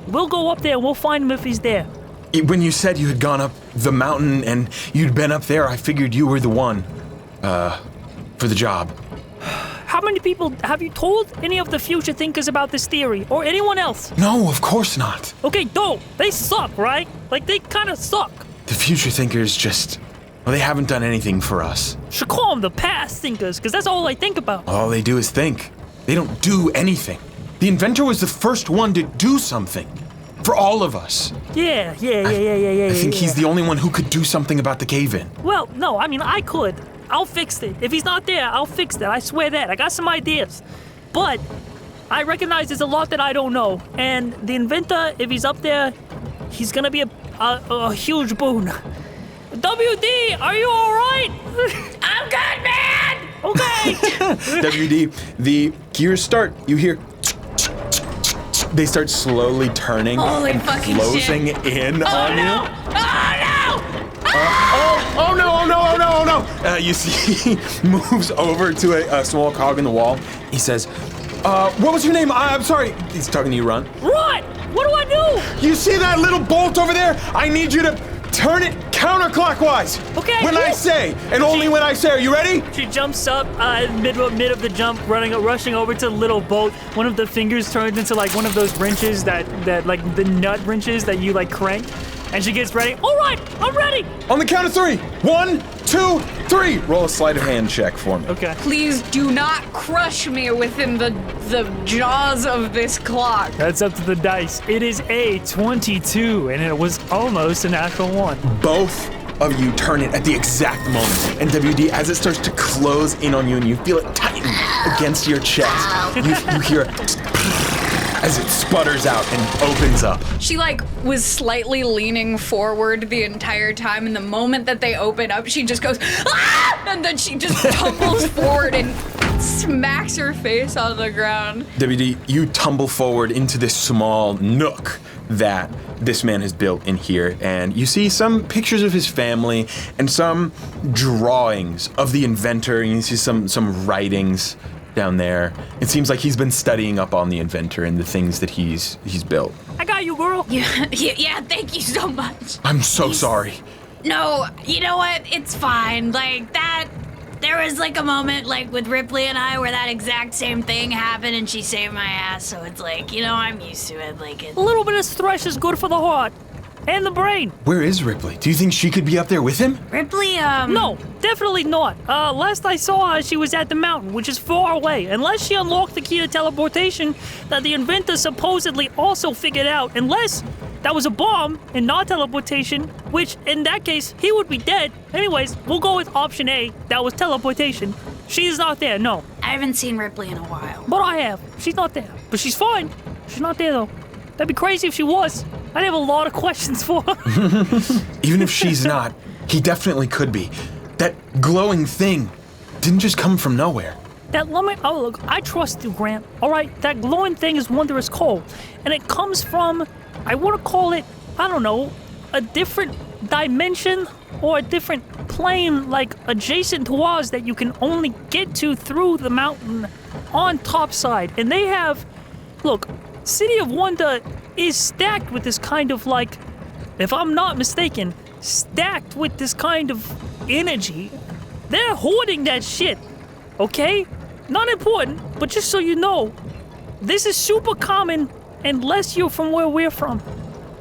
we'll go up there and we'll find him if he's there. When you said you had gone up the mountain and you'd been up there, I figured you were the one, for the job. How many people have you told any of the future thinkers about this theory, or anyone else? No, of course not. Okay, don't. They suck, right? Like, they kind of suck. The future thinkers just... Well, they haven't done anything for us. Should call them the past thinkers, because that's all I think about. All they do is think. They don't do anything. The inventor was the first one to do something. For all of us. Yeah. I think he's the only one who could do something about the cave-in. Well, no, I mean, I could. I'll fix it. If he's not there, I'll fix it. I swear that. I got some ideas. But I recognize there's a lot that I don't know. And the inventor, if he's up there, he's gonna be a huge boon. WD, are you all right? I'm good, man! Okay. WD, the gears start. You hear... They start slowly turning Holy and fucking closing shit. in on you. Oh no! You see, he moves over to a small cog in the wall. He says, what was your name? I'm sorry. He's talking to you, Runt. What? What do I do? You see that little bolt over there? I need you to turn it counterclockwise. Okay. When I say, and only when I say. Are you ready? She jumps up mid of the jump, rushing over to the little boat. One of the fingers turns into like one of those wrenches that like the nut wrenches that you like crank. And she gets ready. All right, I'm ready. On the count of 3. 1, 2, 3. Roll a sleight of hand check for me. Okay. Please do not crush me within the jaws of this clock. That's up to the dice. It is a 22, and it was almost a natural 1. Both of you turn it at the exact moment. And WD, as it starts to close in on you and you feel it tighten against your chest, you hear as it sputters out and opens up. She was slightly leaning forward the entire time, and the moment that they open up, she just goes, ah! And then she just tumbles forward and smacks her face on the ground. WD, you tumble forward into this small nook that this man has built in here, and you see some pictures of his family and some drawings of the inventor, and you see some writings down there. It seems like he's been studying up on the inventor and the things that he's built. I got you, girl. Yeah, thank you so much. I'm so sorry. No, you know what? It's fine. There was a moment with Ripley and I where that exact same thing happened and she saved my ass, so it's I'm used to it. A little bit of stress is good for the heart and the brain. Where is Ripley? Do you think she could be up there with him? Ripley, No, definitely not. Last I saw her, she was at the mountain, which is far away. Unless she unlocked the key to teleportation that the inventor supposedly also figured out. Unless that was a bomb and not teleportation, which in that case, he would be dead. Anyways, we'll go with option A. That was teleportation. She's not there, no. I haven't seen Ripley in a while. But I have. She's not there. But she's fine. She's not there, though. That'd be crazy if she was. I'd have a lot of questions for her. Even if she's not, he definitely could be. That glowing thing didn't just come from nowhere. Oh, look, I trust you, Grant. All right, that glowing thing is wondrous coal. And it comes from, I want to call it, I don't know, a different dimension or a different plane, adjacent to ours that you can only get to through the mountain on topside. And they have, look, City of Wonder is stacked with this kind of if I'm not mistaken, stacked with this kind of energy. They're hoarding that shit, okay? Not important, but just so you know, this is super common unless you're from where we're from.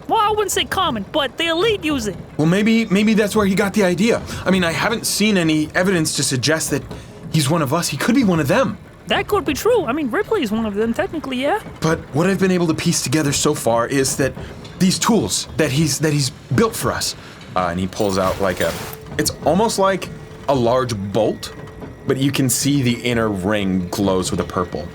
Well, I wouldn't say common, but the elite use it. Well, maybe that's where he got the idea. I mean, I haven't seen any evidence to suggest that he's one of us. He could be one of them. That could be true. I mean, Ripley is one of them, technically, yeah. But what I've been able to piece together so far is that these tools that he's built for us, and he pulls out it's almost like a large bolt, but you can see the inner ring glows with a purple.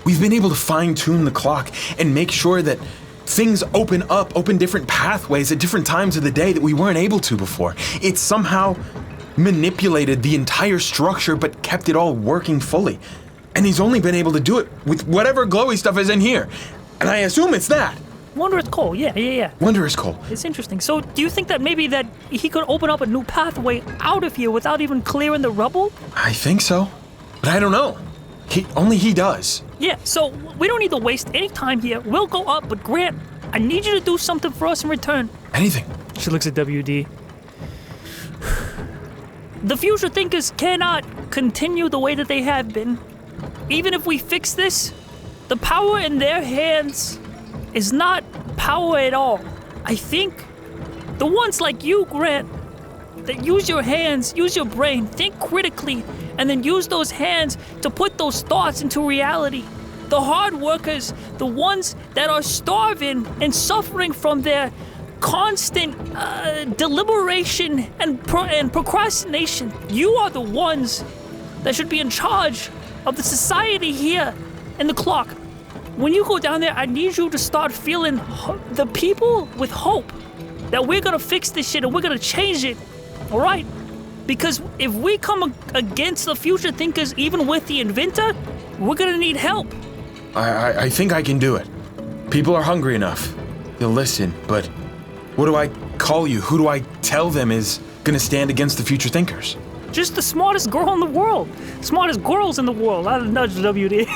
We've been able to fine-tune the clock and make sure that things open different pathways at different times of the day that we weren't able to before. It's somehow manipulated the entire structure but kept it all working fully. And he's only been able to do it with whatever glowy stuff is in here. And I assume it's that. Wondrous coal, yeah. Wondrous coal. It's interesting. So do you think that maybe that he could open up a new pathway out of here without even clearing the rubble? I think so. But I don't know. Only he does. Yeah, so we don't need to waste any time here. We'll go up, but Grant, I need you to do something for us in return. Anything. She looks at WD. The future thinkers cannot continue the way that they have been. Even if we fix this, the power in their hands is not power at all. I think the ones like you, Grant, that use your hands, use your brain, think critically, and then use those hands to put those thoughts into reality. The hard workers, the ones that are starving and suffering from their constant deliberation and procrastination. You are the ones that should be in charge of the society here in the clock. When you go down there, I need you to start feeling the people with hope that we're gonna fix this shit and we're gonna change it, all right? Because if we come against the future thinkers, even with the inventor, we're gonna need help. I think I can do it. People are hungry enough. They'll listen, but what do I call you? Who do I tell them is gonna stand against the future thinkers? Just the smartest girl in the world. Smartest girls in the world. I nudge WD.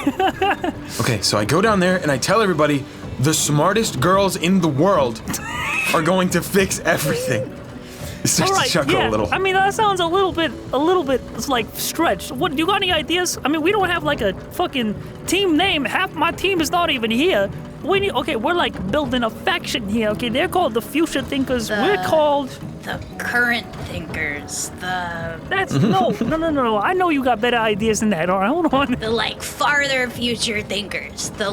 Okay, so I go down there and I tell everybody the smartest girls in the world are going to fix everything. It starts to chuckle a little. I mean, that sounds a little bit it's like stretched. What, you got any ideas? I mean, we don't have a fucking team name. Half my team is not even here. We're building a faction here, okay? They're called the Future Thinkers. We're called the current thinkers, That's no. I know you got better ideas than that. All right, hold on. the like farther future thinkers, the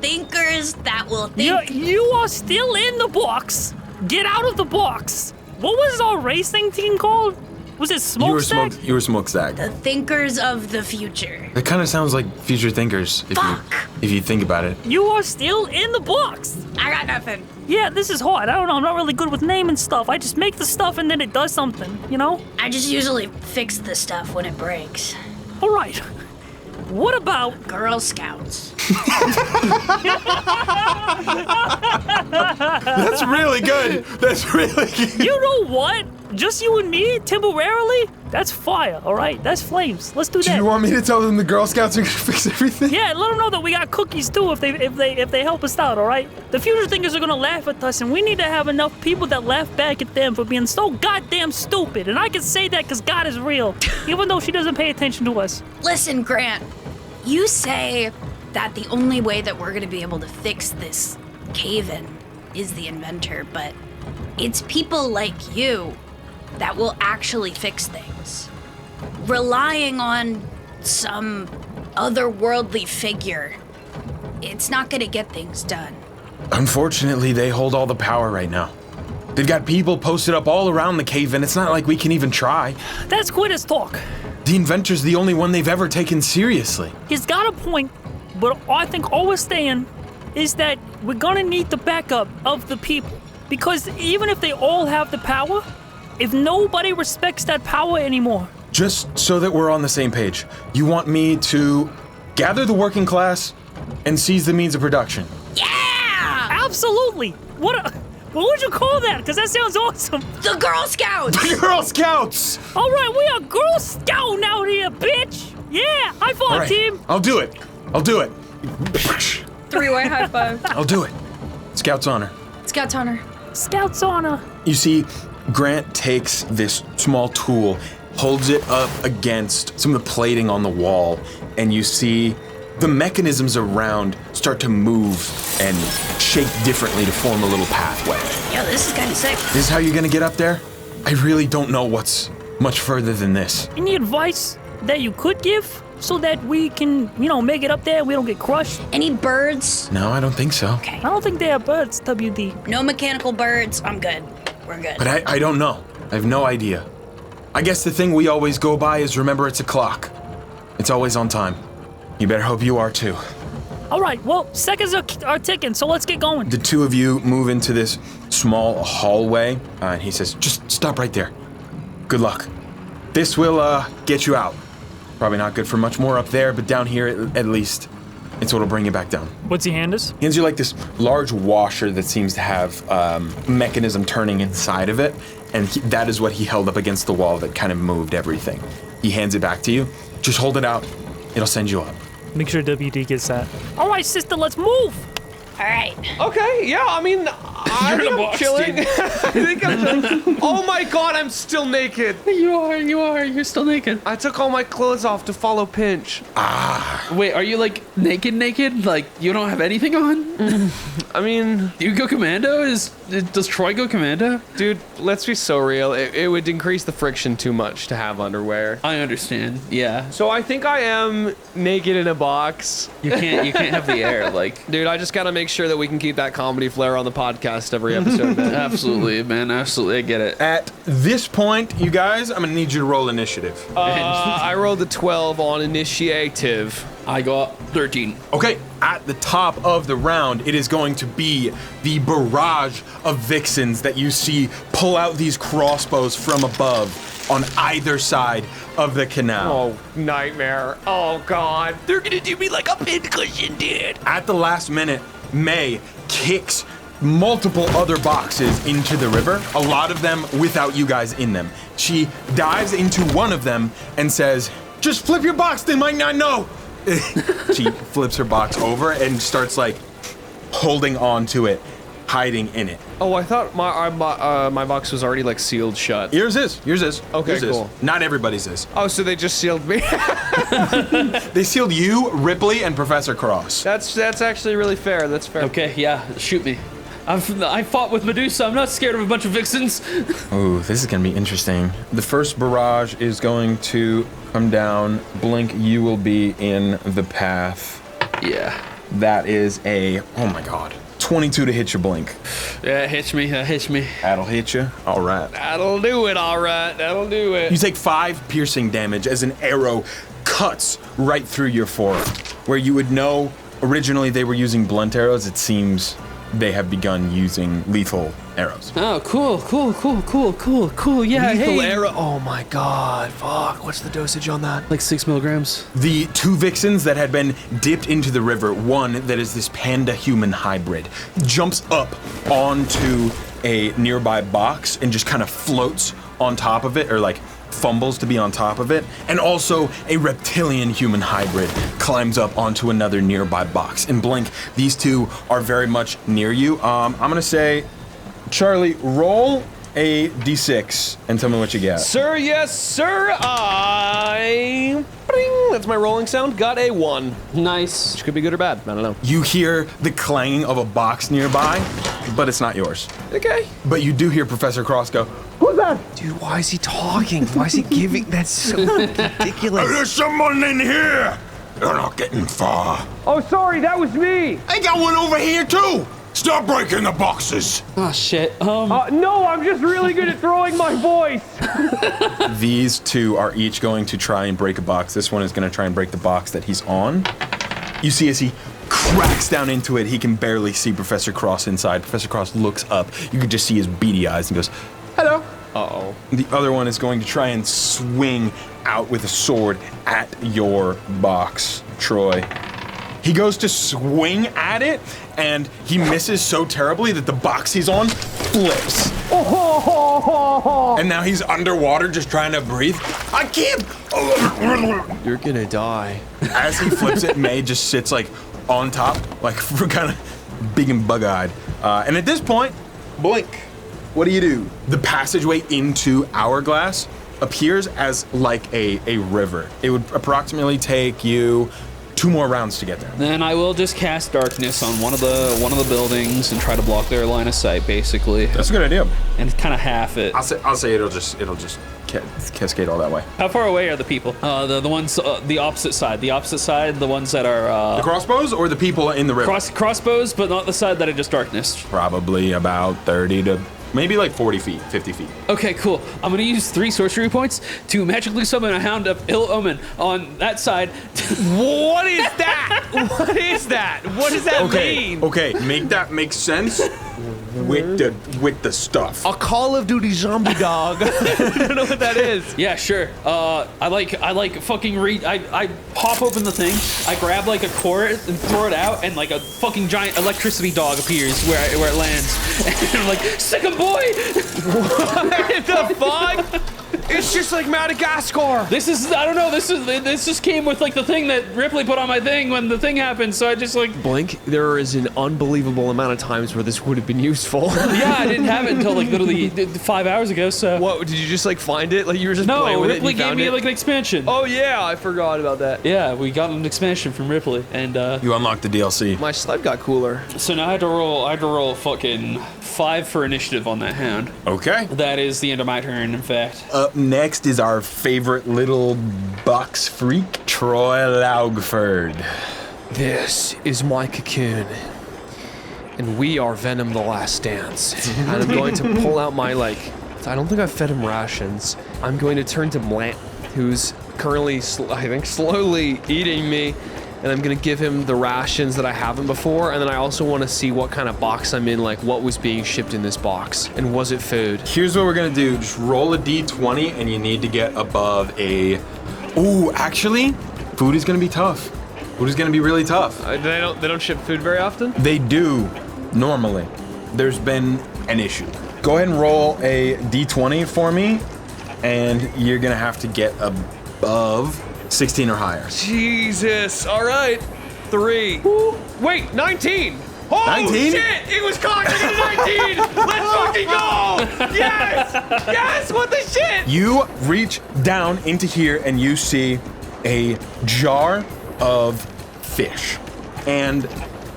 thinkers that will think. You are still in the box. Get out of the box. What was our racing team called? Was it Smokestack? You were Smokestack. The thinkers of the future. That kind of sounds like future thinkers if you think about it. You are still in the box. I got nothing. Yeah, this is hard. I don't know. I'm not really good with naming stuff. I just make the stuff and then it does something, you know? I just usually fix the stuff when it breaks. All right. What about Girl Scouts? That's really good. That's really good. You know what? Just you and me, temporarily? That's fire, all right? That's flames. Let's do that. Do you want me to tell them the Girl Scouts are gonna fix everything? Yeah, let them know that we got cookies too if they help us out, all right? The future thinkers are gonna laugh at us, and we need to have enough people that laugh back at them for being so goddamn stupid. And I can say that because God is real, even though she doesn't pay attention to us. Listen, Grant, you say that the only way that we're gonna be able to fix this cave-in is the inventor, but it's people like you that will actually fix things. Relying on some otherworldly figure, it's not gonna get things done. Unfortunately, they hold all the power right now. They've got people posted up all around the cave-in. It's not like we can even try. That's Quitters talk. The inventor's the only one they've ever taken seriously. He's got a point, but I think all we're saying is that we're gonna need the backup of the people. Because even if they all have the power, if nobody respects that power anymore. Just so that we're on the same page, you want me to gather the working class and seize the means of production? Yeah! Absolutely. What would you call that? Because that sounds awesome. The Girl Scouts! The Girl Scouts! All right, we are Girl Scout out here, bitch. Yeah, high five, All right, team. I'll do it. Three-way high five. I'll do it. Scouts honor. Scout's honor. Scouts honor. You see, Grant takes this small tool, holds it up against some of the plating on the wall, and you see the mechanisms around start to move and shape differently to form a little pathway. Yo, this is kind of sick. This is how you're gonna get up there? I really don't know what's much further than this. Any advice that you could give so that we can, make it up there and we don't get crushed? Any birds? No, I don't think so. Okay. I don't think they are birds, WD. No mechanical birds. I'm good. We're good. But I don't know. I have no idea. I guess the thing we always go by is remember it's a clock. It's always on time. You better hope you are too. All right, well, seconds are ticking, so let's get going. The two of you move into this small hallway, and he says, just stop right there. Good luck. This will get you out. Probably not good for much more up there, but down here at least, it's what'll bring you back down. What's he hand us? He hands you like this large washer that seems to have mechanism turning inside of it, and that is what he held up against the wall that kind of moved everything. He hands it back to you. Just hold it out. It'll send you up. Make sure WD gets that. All right, sister, let's move. All right. Okay, yeah, I mean, I think I'm chilling. I think I'm chilling. Oh my god, I'm still naked. You are. You're still naked. I took all my clothes off to follow Pinch. Wait, are you like naked? Like you don't have anything on? I mean, Do you go commando? Does Troy go commando? dude, let's be so real. It would increase the friction too much to have underwear. I understand. Yeah. So I think I am naked in a box. You can't have the air like. Dude, I just gotta make sure that we can keep that comedy flair on the podcast every episode, man. Absolutely, man. Absolutely, I get it. At this point, you guys, I'm gonna need you to roll initiative. I rolled a 12 on initiative. I got 13. Okay, at the top of the round, it is going to be the barrage of vixens that you see pull out these crossbows from above on either side of the canal. Oh, nightmare. Oh, God. They're gonna do me like a pincushion did. At the last minute, May kicks multiple other boxes into the river, a lot of them without you guys in them. She dives into one of them and says, just flip your box, they might not know. She flips her box over and starts like holding on to it, hiding in it. Oh, I thought my box was already like sealed shut. Yours is. Okay, Yours is. cool. Not everybody's is. Oh, so they just sealed me. They sealed you, Ripley, and Professor Cross. That's actually really fair. That's fair. Okay, yeah. Shoot me. I fought with Medusa. I'm not scared of a bunch of vixens. Ooh, this is gonna be interesting. The first barrage is going to come down. Blink, you will be in the path. Yeah. That is a, oh my god, 22 to hit your Blink. Yeah, hit me. That'll hit you. All right. That'll do it, all right. That'll do it. You take 5 piercing damage as an arrow cuts right through your forearm. Where you would know originally they were using blunt arrows, it seems they have begun using lethal arrows. Oh, cool. Yeah, Lethal arrow. Oh my god. Fuck. What's the dosage on that? Like 6 milligrams. The 2 vixens that had been dipped into the river, one that is this panda-human hybrid, jumps up onto a nearby box and just kind of floats on top of it, or like fumbles to be on top of it, and also a reptilian human hybrid climbs up onto another nearby box. And Blink, these two are very much near you. I'm gonna say, Charlie, roll a d6 and tell me what you get. Sir, yes, sir. Bring. That's my rolling sound. Got a 1. Nice. Which could be good or bad. I don't know. You hear the clanging of a box nearby, but it's not yours. Okay. But you do hear Professor Cross go, Who's that? Dude, why is he talking? Why is he giving? That's so ridiculous. There's someone in here! You're not getting far. Oh, sorry, that was me. I got one over here too! Stop breaking the boxes! Oh, shit. No, I'm just really good at throwing my voice. these two are each going to try and break a box. This one is going to try and break the box that he's on. You see as he cracks down into it, he can barely see Professor Cross inside. Professor Cross looks up. You can just see his beady eyes and goes, hello. Uh-oh. The other one is going to try and swing out with a sword at your box, Troy. He goes to swing at it, and he misses so terribly that the box he's on flips. And now he's underwater just trying to breathe. I can't. You're gonna die. As he flips it, May just sits like on top, like kind of big and bug-eyed. And at this point, Blink, what do you do? The passageway into Hourglass appears as like a river. It would approximately take you 2 more rounds to get there. Then I will just cast darkness on one of the buildings and try to block their line of sight, basically. That's a good idea. And kind of half it. I'll say it'll just cascade all that way. How far away are the people? The ones the opposite side. The opposite side, the ones that are The crossbows or the people in the river? crossbows, but not the side that are just darkness. Probably about 30 to maybe like 40 feet, 50 feet. Okay, cool. I'm gonna use 3 sorcery points to magically summon a Hound of Ill Omen on that side. What is that? What is that? What does that mean? Okay, make that make sense with the stuff. A Call of Duty zombie dog. I don't know what that is. Yeah, sure. I like fucking read. I pop open the thing. I grab like a cord and throw it out, and like a fucking giant electricity dog appears where it lands. And I'm like, sick 'em, boy! What the fuck? It's just like Madagascar. This is, I don't know, this just came with like the thing that Ripley put on my thing when the thing happened, so I just like... Blink, there is an unbelievable amount of times where this would have been useful. Yeah, I didn't have it until like literally 5 hours ago, so... What, did you just like find it? Like you were just playing with it and Ripley you gave found me it? like an expansion. Oh yeah, I forgot about that. Yeah, we got an expansion from Ripley, and You unlocked the DLC. My sled got cooler. so now I had to roll fucking 5 for initiative on that hound. Okay. That is the end of my turn, in fact. Up next is our favorite little box freak, Troy Lougferd. This is my cocoon. And we are Venom the Last Dance. And I'm going to pull out my, I don't think I've fed him rations. I'm going to turn to Blant, who's currently, I think, slowly eating me. And I'm going to give him the rations that I haven't before. And then I also want to see what kind of box I'm in, like what was being shipped in this box. And was it food? Here's what we're gonna do. Just roll a d20 and you need to get above a... Ooh, actually, food is gonna be tough. Food is gonna be really tough. They don't ship food very often? They do, normally. There's been an issue. Go ahead and roll a d20 for me, and you're gonna have to get above 16 or higher. Jesus. All right. 3. Ooh, wait, 19. Oh, 19? shit! It was cocked at 19! Let's fucking go! Yes! Yes! What the shit? You reach down into here and you see a jar of fish. And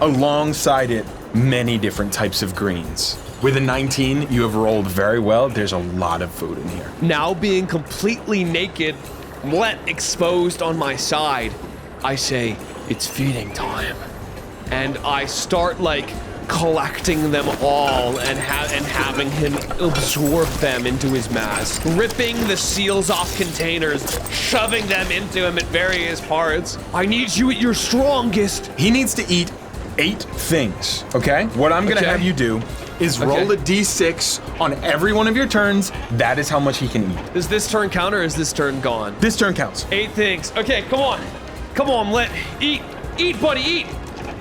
alongside it many different types of greens. With a 19, you have rolled very well. There's a lot of food in here. Now being completely naked, Mlet exposed on my side, I say, it's feeding time. And I start like collecting them all and having him absorb them into his mask, ripping the seals off containers, shoving them into him at various parts. I need you at your strongest. He needs to eat 8 things, okay? What I'm gonna have you do is roll a d6 on every one of your turns. That is how much he can eat. Does this turn count or is this turn gone? This turn counts. 8 things. Okay, come on. Come on, Mlet. Eat. Eat, buddy, eat.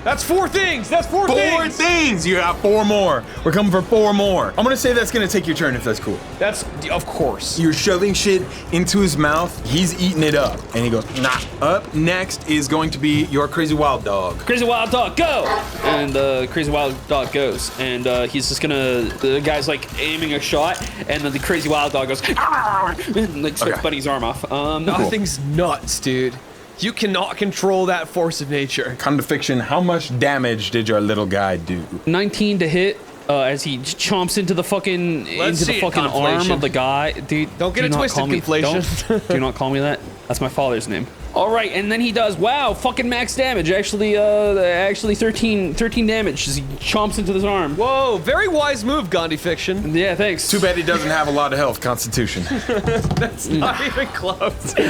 That's 4 things. That's 4 things. 4 things. You got 4 more. We're coming for 4 more. I'm gonna say that's gonna take your turn if that's cool. That's, of course. You're shoving shit into his mouth. He's eating it up. And he goes, nah. Up next is going to be your crazy wild dog. Crazy wild dog, go! And crazy wild dog goes. And he's just gonna, the guy's like aiming a shot, and then the crazy wild dog goes, and like starts biting his arm off. Nothing's nuts, dude. You cannot control that force of nature. Condifiction, how much damage did your little guy do? 19 to hit as he chomps into the fucking arm of the guy. Dude, don't get it twisted, Conflation. Do not call me that. That's my father's name. All right, and then he does, wow, fucking max damage. Actually 13 damage as he chomps into his arm. Whoa, very wise move, Condifiction. Yeah, thanks. Too bad he doesn't have a lot of health, Constitution. That's not even close. Dude,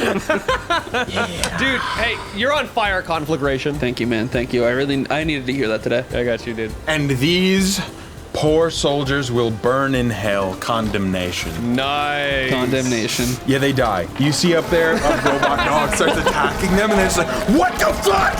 hey, you're on fire, Conflagration. Thank you, man. Thank you. I needed to hear that today. I got you, dude. And these poor soldiers will burn in hell. Condemnation. Nice. Condemnation. Yeah, they die. You see up there, a robot dog starts attacking them, and they're just like, what the fuck?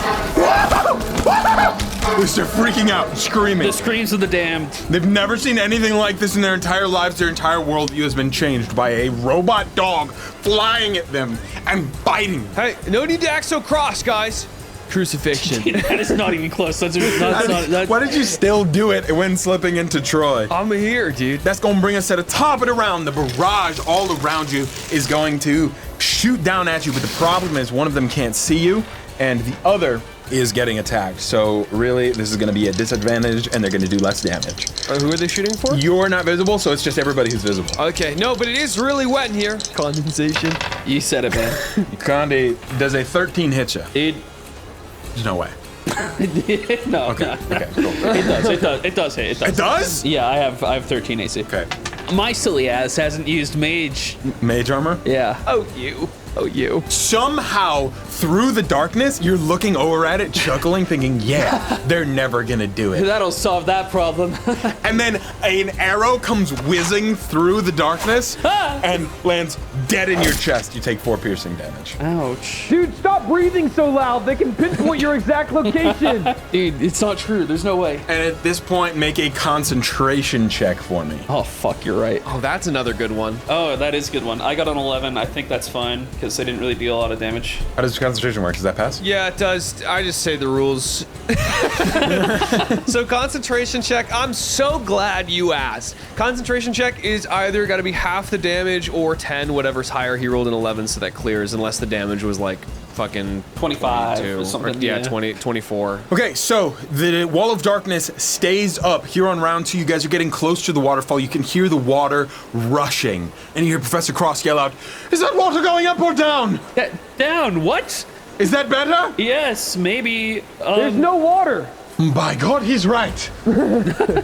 They start freaking out and screaming. The screams of the damned. They've never seen anything like this in their entire lives. Their entire worldview has been changed by a robot dog flying at them and biting. Hey, no need to act so cross, guys. Crucifixion. That is not even close. That's not, why did you still do it when slipping into Troy? I'm here, dude. That's gonna bring us to the top of the round. The barrage all around you is going to shoot down at you, but the problem is one of them can't see you, and the other is getting attacked. So really, this is gonna be a disadvantage, and they're gonna do less damage. Who are they shooting for? You're not visible, so it's just everybody who's visible. Okay, no, but it is really wet in here. Condensation. You said it, man. Condi, does a 13 hit you? There's no way. No. Okay. Okay. Cool. It does hit. It does? Yeah, I have 13 AC. Okay. My silly ass hasn't used mage. Mage armor? Yeah. Oh, you. Somehow, through the darkness, you're looking over at it, chuckling, thinking, yeah, they're never gonna do it. That'll solve that problem. And then an arrow comes whizzing through the darkness and lands dead in your chest. You take 4 piercing damage. Ouch. Dude, stop breathing so loud. They can pinpoint your exact location. Dude, it's not true. There's no way. And at this point, make a concentration check for me. Oh, fuck, you're right. Oh, that's another good one. Oh, that is a good one. I got an 11. I think that's fine, because they didn't really deal a lot of damage. How does concentration work? Does that pass? Yeah, it does. I just say the rules. So concentration check, I'm so glad you asked. Concentration check is either got to be half the damage or 10, whatever's higher. He rolled an 11, so that clears, unless the damage was like fucking 25 22. or something. Yeah, 20, 24. Okay, so the wall of darkness stays up. Here on round 2, you guys are getting close to the waterfall. You can hear the water rushing. And you hear Professor Cross yell out, "Is that water going up or down?" Down, what? Is that better? Yes, maybe. There's no water. By God, he's right.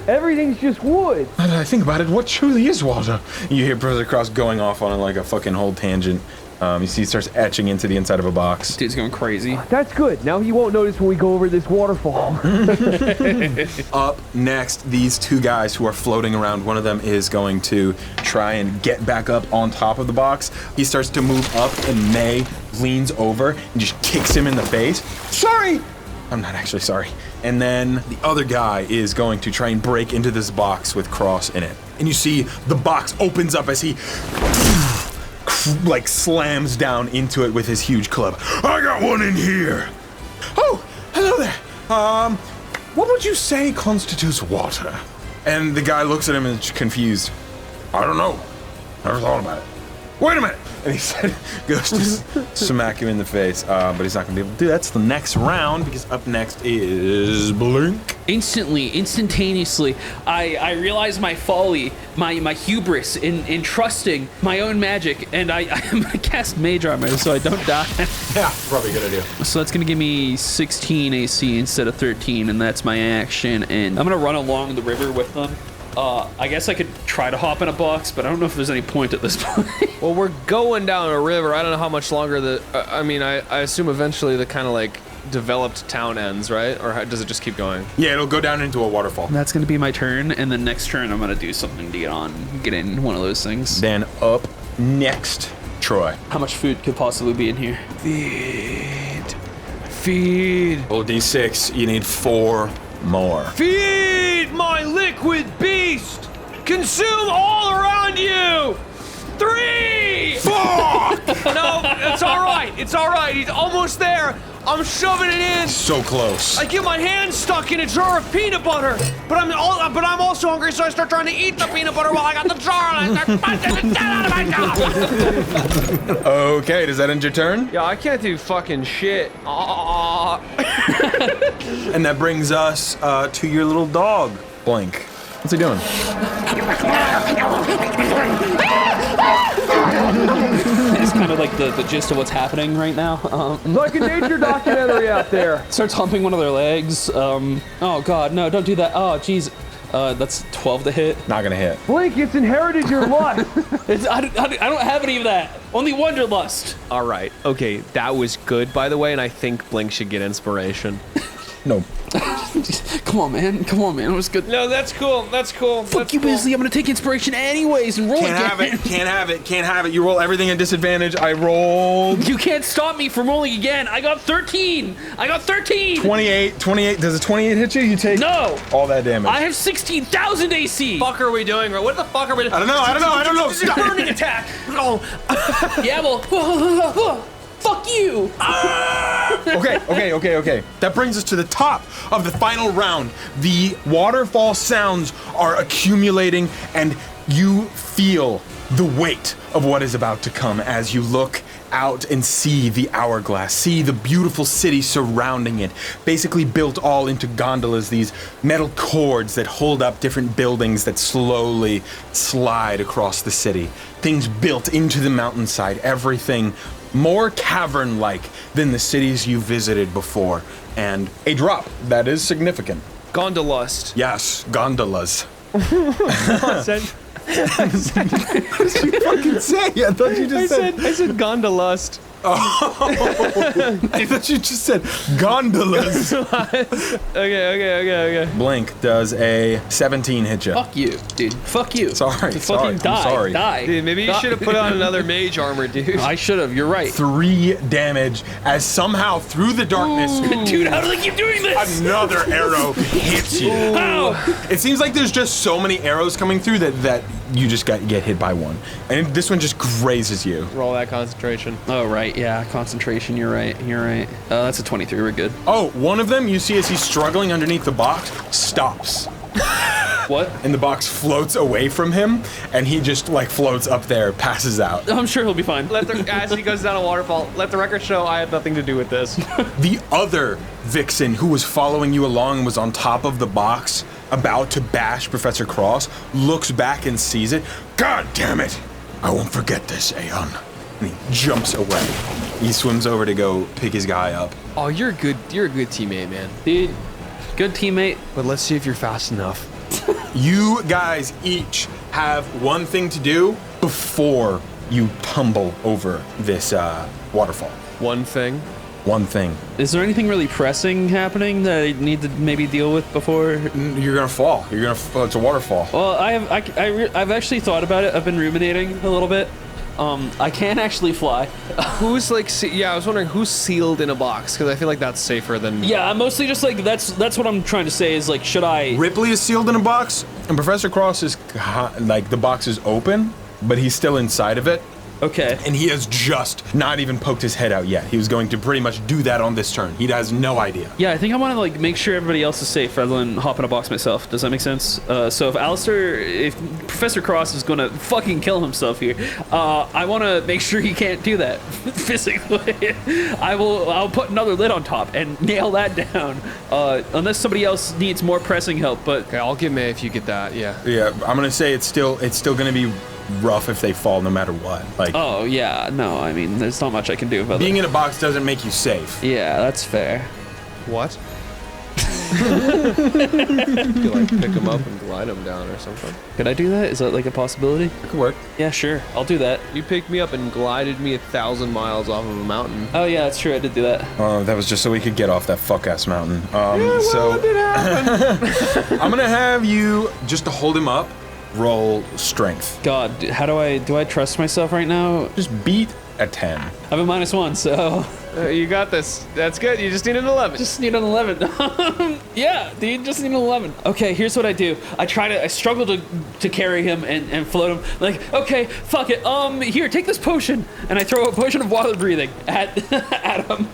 Everything's just wood. Now that I think about it, what truly is water? You hear Professor Cross going off on like a fucking whole tangent. You see he starts etching into the inside of a box. Dude's going crazy. That's good. Now he won't notice when we go over this waterfall. Up next, these 2 guys who are floating around. One of them is going to try and get back up on top of the box. He starts to move up, and May leans over and just kicks him in the face. Sorry! I'm not actually sorry. And then the other guy is going to try and break into this box with Cross in it. And you see the box opens up as he like slams down into it with his huge club. I got one in here. Oh, hello there. What would you say constitutes water? And the guy looks at him and is confused. I don't know. Never thought about it. Wait a minute. And he said, goes to smack him in the face, but he's not gonna be able to do that. That's the next round, because up next is Blink. instantaneously, I realize my folly, my hubris in trusting my own magic, and I'm gonna cast Mage Armor so I don't die. Yeah, probably a good idea. So that's gonna give me 16 AC instead of 13, and that's my action. And I'm gonna run along the river with them. I guess I could try to hop in a box, but I don't know if there's any point at this point. Well, we're going down a river. I don't know how much longer the. I mean, I assume eventually the kind of like developed town ends, right? Or does it just keep going? Yeah, it'll go down into a waterfall. That's gonna be my turn, and then next turn I'm gonna do something to get in one of those things. Then up next, Troy. How much food could possibly be in here? Feed. Roll D6. You need 4 more. Feed my liquid beast! Consume all around you! 3! Fuck! No, it's all right. It's all right. He's almost there. I'm shoving it in. So close. I get my hand stuck in a jar of peanut butter, but I'm also hungry, so I start trying to eat the peanut butter while I got the jar. And I start punching it out of my jaw. Okay, does that end your turn? Yeah, I can't do fucking shit. And that brings us to your little dog, Blink. What's he doing? It's kind of like the gist of what's happening right now. Like a nature documentary out there. Starts humping one of their legs. Oh god, no, don't do that. Oh jeez. That's 12 to hit. Not gonna hit. Blink, it's inherited your lust. I don't have any of that. Only Wonderlust. All right. Okay, that was good, by the way, and I think Blink should get inspiration. No. Come on, man. It was good. No, that's cool. That's cool. Fuck you, Bizly. I'm gonna take inspiration anyways and roll again. Can't have it. You roll everything at disadvantage. I rolled You can't stop me from rolling again. I got 13. 28. Does a 28 hit you? You take No. all that damage. I have 16,000 AC. What the fuck are we doing? What the fuck are we doing? I don't know. Stop. Burning attack. Oh. Yeah, well. Fuck you. Okay. That brings us to the top of the final round. The waterfall sounds are accumulating, and you feel the weight of what is about to come as you look out and see the hourglass, see the beautiful city surrounding it, basically built all into gondolas, these metal cords that hold up different buildings that slowly slide across the city. Things built into the mountainside, everything more cavern-like than the cities you visited before, and a drop that is significant. Gondolust. Yes, gondolas. I said What did you fucking say? I thought you just said. I said gondolust. I thought you just said gondolas. Okay. Blink does a 17 hit you. Fuck you, dude. Fuck you. Sorry. Fucking die. I'm sorry. Die. Dude, maybe you should have put on another mage armor, dude. I should have. You're right. 3 damage as somehow through the darkness, Dude, how do they keep doing this? another arrow hits you. How? It seems like there's just so many arrows coming through that you just get hit by one, and this one just grazes you. Roll that concentration. Oh, right. Yeah, concentration. You're right. That's a 23. We're good. Oh, one of them you see as he's struggling underneath the box stops. What? And the box floats away from him, and he just like floats up there, passes out. I'm sure he'll be fine. As he goes down a waterfall, let the record show I had nothing to do with this. The other vixen who was following you along and was on top of the box, about to bash Professor Cross, looks back and sees it. God damn it! I won't forget this, Aeon. And he jumps away. He swims over to go pick his guy up. Oh, you're a good teammate, man. Dude, good teammate. But let's see if you're fast enough. You guys each have one thing to do before you tumble over this waterfall. One thing. One thing. Is there anything really pressing happening that I need to maybe deal with before? You're gonna fall. It's a waterfall. Well, I've actually thought about it. I've been ruminating a little bit. I can actually fly. Who's like? I was wondering who's sealed in a box because I feel like that's safer than. Yeah, I'm mostly just like that's what I'm trying to say is like, should I? Ripley is sealed in a box, and Professor Cross is like the box is open, but he's still inside of it. Okay. And he has just not even poked his head out yet. He was going to pretty much do that on this turn. He has no idea. Yeah, I think I want to like make sure everybody else is safe rather than hop in a box myself. Does that make sense? So if Professor Cross is gonna fucking kill himself here, I want to make sure he can't do that physically. I'll put another lid on top and nail that down, unless somebody else needs more pressing help. But Okay, I'll give May if you get that. Yeah. Yeah, I'm gonna say it's still gonna be rough if they fall no matter what. Like, oh yeah, no, I mean there's not much I can do about being that. in a box doesn't make you safe. Yeah, that's fair. What? You could like pick him up and glide him down or something. Could I do that? Is that like a possibility? It could work. Yeah, sure. I'll do that. You picked me up and glided me 1,000 miles off of a mountain. Oh yeah, that's true. I did do that. That was just so we could get off that fuck ass mountain. So did happen? I'm gonna have you just to hold him up. Roll strength. God, how do I trust myself right now? Just beat a 10. I'm a -1, so You got this. That's good. You just need an 11. just need an 11. Yeah, dude, just need an 11. Okay, here's what I do. I struggle to carry him and float him. Like, okay, fuck it. Here, take this potion, and I throw a potion of water breathing at him.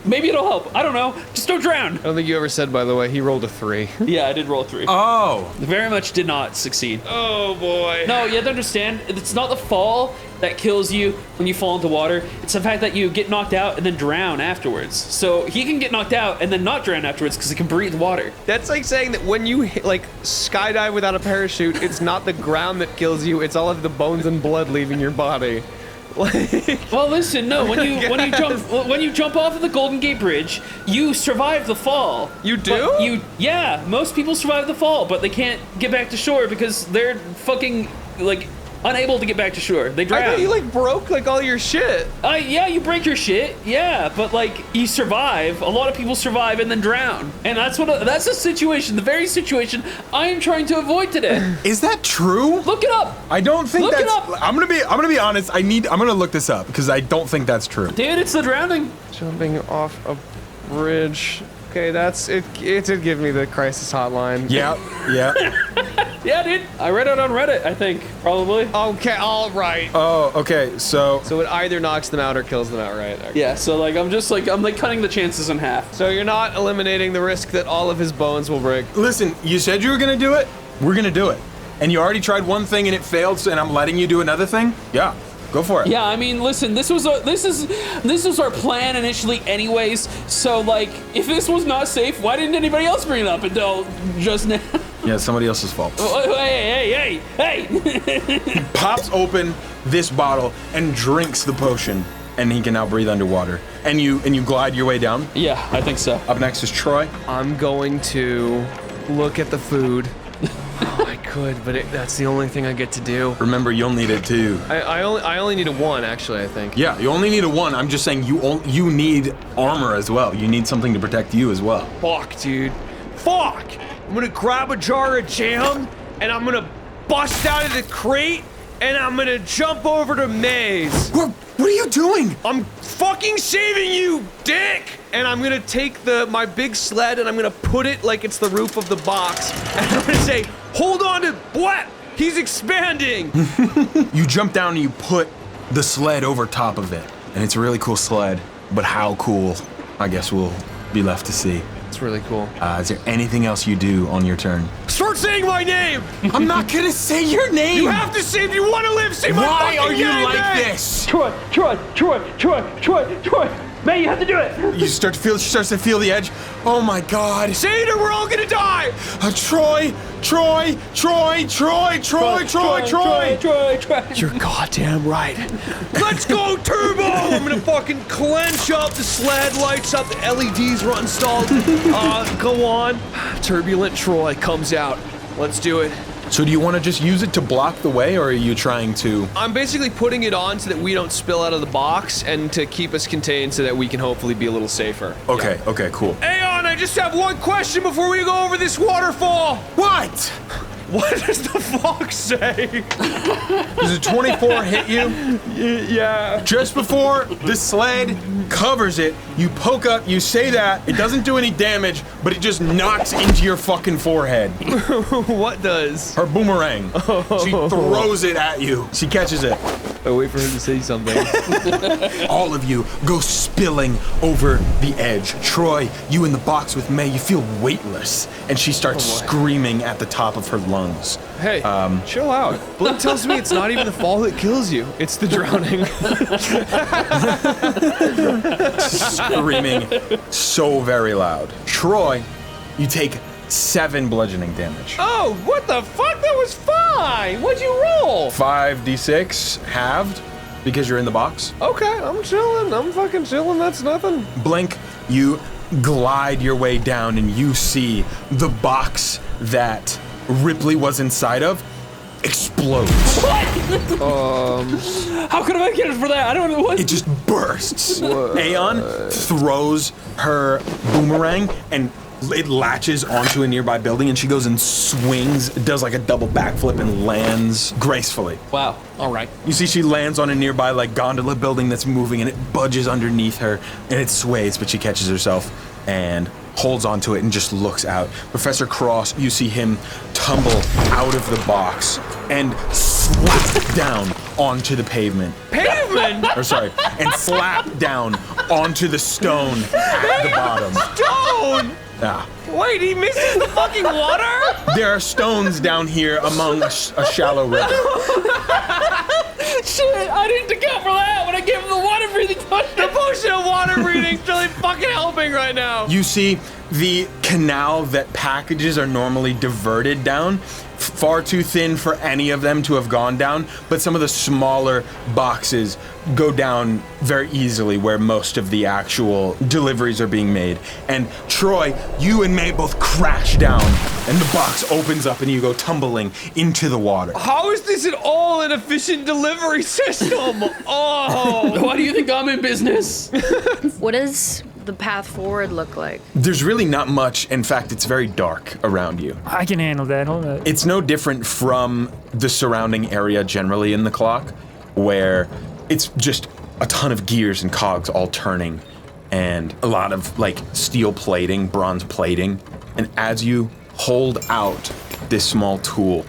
Maybe it'll help. I don't know. Just don't drown. I don't think you ever said, by the way, he rolled a 3. Yeah, I did roll a 3. Oh. Very much did not succeed. Oh boy. No, you have to understand, it's not the fall that kills you when you fall into water. It's the fact that you get knocked out and then drown afterwards. So he can get knocked out and then not drown afterwards because he can breathe water. That's like saying that when you like skydive without a parachute, it's not the ground that kills you, it's all of the bones and blood leaving your body. Like, Well, listen, no. When you jump off of the Golden Gate Bridge, you survive the fall. You do? But yeah. Most people survive the fall, but they can't get back to shore because they're fucking like unable to get back to shore. They drown. I thought you like broke like all your shit. Yeah, you break your shit. Yeah, but like you survive. A lot of people survive and then drown, and that's the situation. The very situation I am trying to avoid today. Is that true? Look it up, I don't think Look it that's. up. I'm gonna be honest. I'm gonna look this up because I don't think that's true. dude. It's the drowning. Jumping off a bridge. Okay, that's it. It did give me the crisis hotline. Yeah. Yeah, dude. I read it on Reddit. I think probably. Okay, all right. Oh, okay. So So it either knocks them out or kills them outright. Okay. Yeah. So like I'm cutting the chances in half. So you're not eliminating the risk that all of his bones will break. listen, you said you were gonna do it. We're gonna do it. And you already tried one thing and it failed, and I'm letting you do another thing. Yeah. Go for it. Yeah, I mean, listen, this was our plan initially, anyways. So like, if this was not safe, why didn't anybody else bring it up until just now? Yeah, it's somebody else's fault. Hey! He pops open this bottle and drinks the potion, and he can now breathe underwater. And you glide your way down. Yeah, I think so. Up next is Troy. I'm going to look at the food. Oh, I could, but that's the only thing I get to do. Remember, you'll need it too. I only need a 1, actually, I think. Yeah, you only need a 1. I'm just saying you need armor as well. You need something to protect you as well. Fuck, dude. Fuck! I'm gonna grab a jar of jam, and I'm gonna bust out of the crate, and I'm gonna jump over to Maze. What are you doing? I'm fucking saving you, dick! And I'm gonna take my big sled and I'm gonna put it like it's the roof of the box. And I'm gonna say, hold on to what? He's expanding! You jump down and you put the sled over top of it. And it's a really cool sled, but how cool, I guess we'll be left to see. It's really cool. Is there anything else you do on your turn? Start saying my name! I'm not gonna say your name! You have to say if you want to live, say my Why fucking are you name, like man! this? Troy! Man, you have to do it! She starts to feel the edge. Oh my god. Say it or we're all gonna die! Troy! You're goddamn right. Let's go, Turbo! I'm gonna fucking clench up, the sled lights up, the LEDs are installed. Go on. Turbulent Troy comes out. Let's do it. So do you want to just use it to block the way, or are you trying to... I'm basically putting it on so that we don't spill out of the box and to keep us contained so that we can hopefully be a little safer. Okay, okay, cool. Aeon, I just have one question before we go over this waterfall. What? What does the fox say? Does a 24 hit you? Yeah. Just before the sled covers it, you poke up, you say that, it doesn't do any damage, but it just knocks into your fucking forehead. What does? Her boomerang. She throws it at you. She catches it. I wait for him to say something. All of you go spilling over the edge. Troy, you in the box with May, you feel weightless, and she starts screaming at the top of her lungs. Hey, chill out. Blink tells me it's not even the fall that kills you. It's the drowning. Screaming so very loud. Troy, you take 7 bludgeoning damage. Oh, what the fuck? That was fine. What'd you roll? 5d6 halved because you're in the box. Okay, I'm chilling. I'm fucking chilling. That's nothing. Blink, you glide your way down and you see the box that Ripley was inside of explodes. How could I make it for that? I don't know what. It just bursts. Aeon throws her boomerang and it latches onto a nearby building and she goes and swings, does like a double backflip and lands gracefully. Wow. All right. You see she lands on a nearby like gondola building that's moving and it budges underneath her and it sways, but she catches herself and holds onto it and just looks out. Professor Cross, you see him tumble out of the box and slap down onto the pavement. Pavement? Or sorry, and slap down onto the stone at the bottom. Stone! Ah. Wait, he misses the fucking water? There are stones down here among a shallow river. Shit, I didn't account for that when I gave him the water breathing potion. The potion of water breathing is really fucking helping right now. You see the canal that packages are normally diverted down, far too thin for any of them to have gone down, but some of the smaller boxes go down very easily where most of the actual deliveries are being made. And Troy, you and May both crash down and the box opens up and you go tumbling into the water. How is this at all an efficient delivery system? Oh. Why do you think I'm in business? What does the path forward look like? There's really not much. In fact, it's very dark around you. I can handle that. Hold on. It's no different from the surrounding area generally in the clock, where it's just a ton of gears and cogs all turning and a lot of like steel plating, bronze plating. And as you hold out this small tool,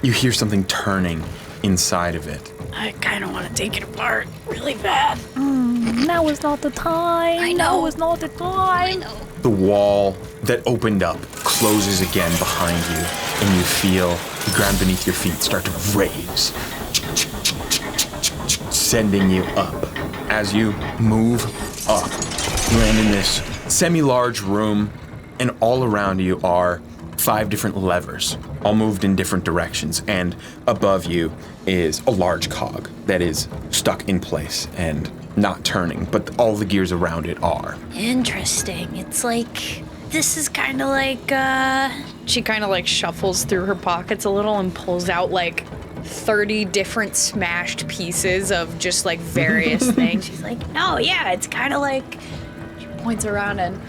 you hear something turning inside of it. I kind of want to take it apart really bad. Now is not the time. I know. Now is not the time. I know. The wall that opened up closes again behind you, and you feel the ground beneath your feet start to raise, sending you up. As you move up, you land in this semi-large room, and all around you are 5 different levers, all moved in different directions, and above you is a large cog that is stuck in place and not turning, but all the gears around it are. Interesting. It's like, this is kind of like, She kind of like shuffles through her pockets a little and pulls out like 30 different smashed pieces of just like various things. She's like, no, yeah, it's kind of like, she points around and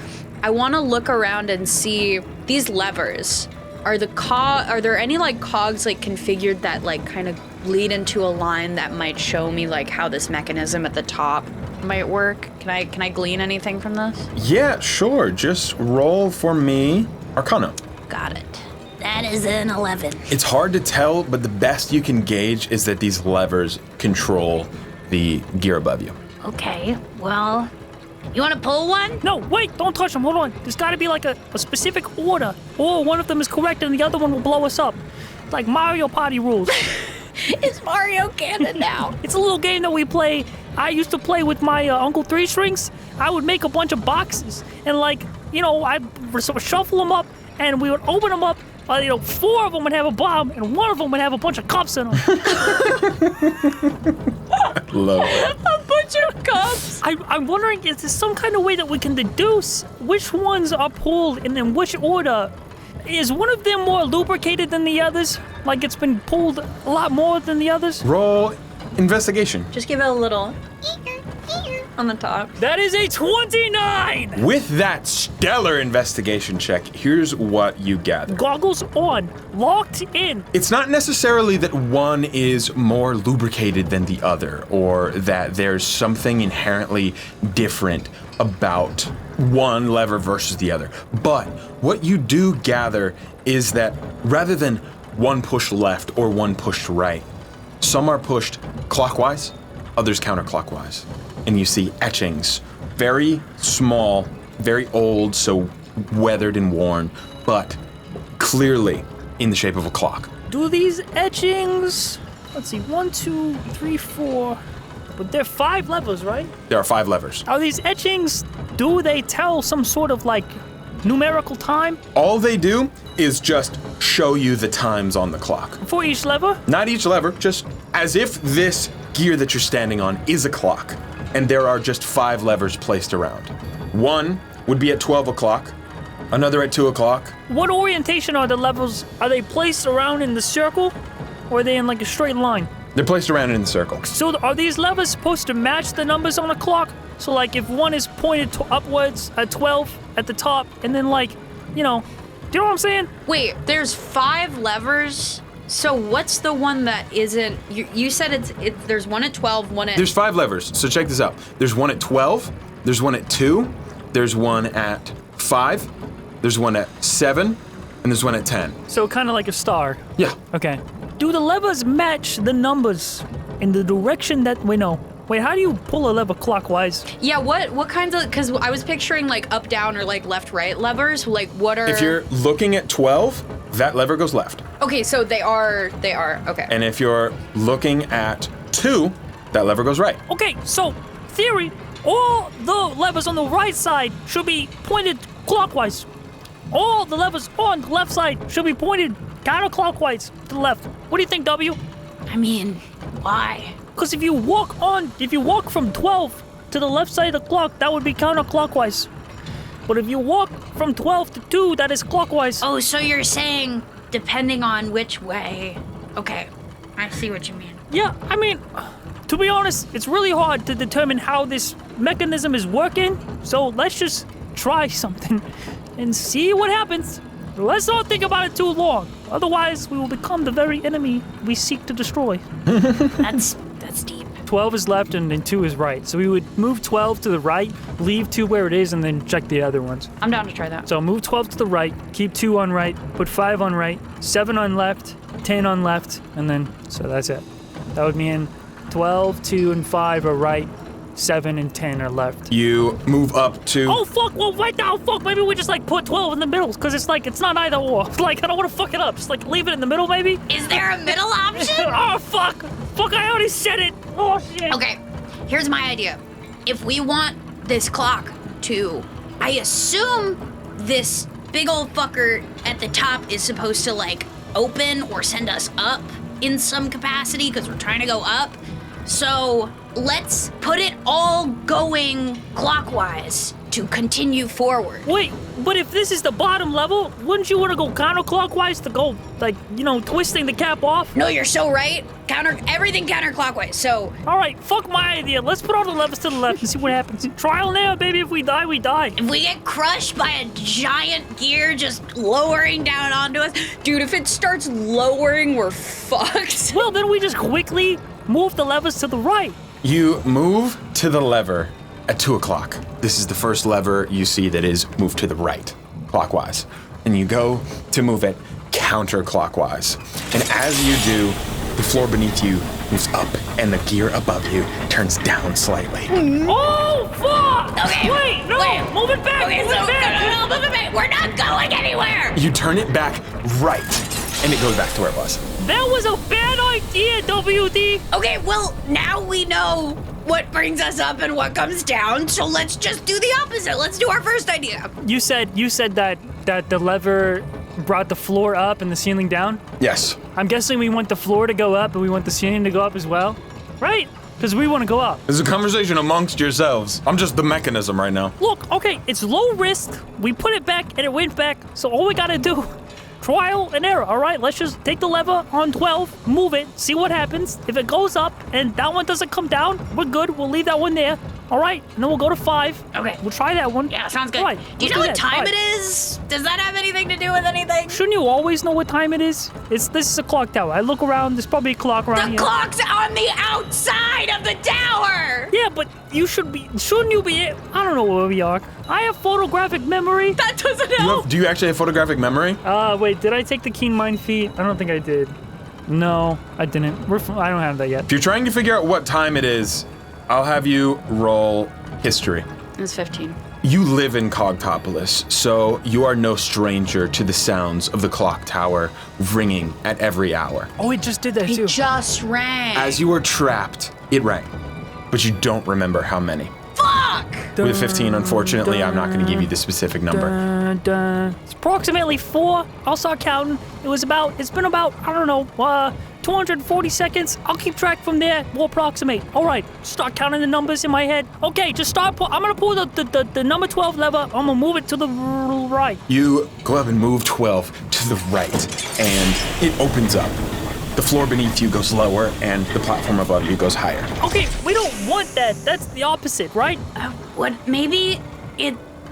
I want to look around and see these levers. Are there any like cogs like configured that like kind of lead into a line that might show me like how this mechanism at the top might work? Can I glean anything from this? Yeah, sure. Just roll for me Arcana. got it. That is an 11. It's hard to tell, but the best you can gauge is that these levers control the gear above you. Okay, well, you want to pull one? No, wait, don't touch them. Hold on. There's got to be like a specific order. Or one of them is correct and the other one will blow us up. It's like Mario Party rules. It's Mario canon now. It's a little game that we play. I used to play with my Uncle Three Strings. I would make a bunch of boxes and I'd shuffle them up and we would open them up. 4 of them would have a bomb and 1 of them would have a bunch of cups in them. Love it. A bunch of cups. I'm wondering, is there some kind of way that we can deduce which ones are pulled and in which order? Is one of them more lubricated than the others? Like it's been pulled a lot more than the others? Roll investigation. Just give it a little on the top. That is a 29! With that stellar investigation check, here's what you gather. Goggles on, locked in. It's not necessarily that one is more lubricated than the other, or that there's something inherently different about one lever versus the other. But what you do gather is that rather than one push left or one pushed right, some are pushed clockwise, others counterclockwise. And you see etchings, very small, very old, so weathered and worn, but clearly in the shape of a clock. Do these etchings, let's see, 1, 2, 3, 4, but there are 5 levers, right? There are 5 levers. Are these etchings, do they tell some sort of like numerical time All they do is just show you the times on the clock. for each lever? Not each lever, just as if this gear that you're standing on is a clock, and there are just 5 levers placed around. One would be at 12 o'clock, another at 2 o'clock. What orientation are the levers? Are they placed around in the circle, or are they in like a straight line? They're placed around in the circle. So are these levers supposed to match the numbers on a clock? So like if one is pointed to upwards at 12 at the top, and then like, you know, do you know what I'm saying? Wait, there's 5 levers. So what's the one that isn't? You said there's one at 12, one at. There's 5 levers, so check this out. There's one at 12, there's one at 2, there's one at 5, there's one at 7, and there's one at 10. So kind of like a star. Yeah. Okay. Do the levers match the numbers in the direction that we know? Wait, how do you pull a lever clockwise? Yeah, what kinds of? Because I was picturing like up, down, or like left, right levers. Like what are? If you're looking at 12, that lever goes left. Okay, so they are. Okay. And if you're looking at 2, that lever goes right. Okay, so theory, all the levers on the right side should be pointed clockwise. All the levers on the left side should be pointed counterclockwise to the left. What do you think, W? I mean, why? Because if you walk from 12 to the left side of the clock, that would be counterclockwise. But if you walk from 12 to 2, that is clockwise. Oh, so you're saying depending on which way. Okay, I see what you mean. Yeah, I mean, to be honest, it's really hard to determine how this mechanism is working. So let's just try something and see what happens. Let's not think about it too long. Otherwise, we will become the very enemy we seek to destroy. That's deep. 12 is left and then 2 is right. So we would move 12 to the right, leave 2 where it is, and then check the other ones. I'm down to try that. So move 12 to the right, keep 2 on right, put 5 on right, 7 on left, 10 on left, and then, so that's it. That would mean 12, 2, and 5 are right, 7 and 10 are left. You move up to... Oh, fuck, well, right now, fuck, maybe we just, like, put 12 in the middle, because it's, like, it's not either or. Like, I don't want to fuck it up. Just, like, leave it in the middle, maybe? Is there a middle option? Oh, fuck. Fuck, I already said it. Oh, shit. Okay, here's my idea. If we want this clock to, I assume this big old fucker at the top is supposed to, like, open or send us up in some capacity, because we're trying to go up. So let's put it all going clockwise to continue forward. Wait, but if this is the bottom level, wouldn't you want to go counterclockwise to go, like, you know, twisting the cap off? No, you're so right. Everything counterclockwise. So All right, fuck my idea. Let's put all the levers to the left and see what happens. Trial and error, baby. If we die, we die. if we get crushed by a giant gear just lowering down onto us, Dude, if it starts lowering, we're fucked. Well, then we just quickly move the levers to the right. You move to the lever at 2 o'clock. This is the first lever you see that is moved to the right, clockwise. And you go to move it counterclockwise. And as you do, the floor beneath you moves up and the gear above you turns down slightly. Oh, fuck! Okay. Wait, no! Move it back! okay, move so it back! no, move it back. We're not going anywhere. You turn it back right, and it goes back to where it was. That was a bad idea, WD! Okay, well, now we know what brings us up and what comes down, so let's just do the opposite. Let's do our first idea. You said that the lever brought the floor up and the ceiling down? Yes. I'm guessing we want the floor to go up and we want the ceiling to go up as well? Right? Because we want to go up. There's a conversation amongst yourselves. I'm just the mechanism right now. Look, okay, it's low risk. We put it back and it went back, so all we gotta do, trial and error, all right? Let's just take the lever on 12, move it, see what happens. If it goes up and that one doesn't come down, we're good. We'll leave that one there, all right? And then we'll go to 5. Okay. We'll try that one. Yeah, sounds good. All right, Do you let's know what that. time All right. it is? Does that have anything to do with anything? Shouldn't you always know what time it is? This is a clock tower. I look around, there's probably a clock around The here. clock's on the outside of the tower. Yeah, but shouldn't you be, I don't know where we are. I have photographic memory. That doesn't help. Do you actually have photographic memory? Wait, did I take the keen mind feat? I don't think I did. No, I didn't. I don't have that yet. If you're trying to figure out what time it is, I'll have you roll history. It was 15. You live in Cogtopolis, so you are no stranger to the sounds of the clock tower ringing at every hour. Oh, it just did that too. It just rang. As you were trapped, it rang, but you don't remember how many. Fuck! With 15, unfortunately, I'm not going to give you the specific number. It's approximately 4. I'll start counting. It's been about, I don't know, 240 seconds. I'll keep track from there. We'll approximate. All right, start counting the numbers in my head. Okay, just start. I'm going to pull the number 12 lever. I'm going to move it to the right. You go up and move 12 to the right, and it opens up. The floor beneath you goes lower, and the platform above you goes higher. Okay, we don't want that. That's the opposite, right? Maybe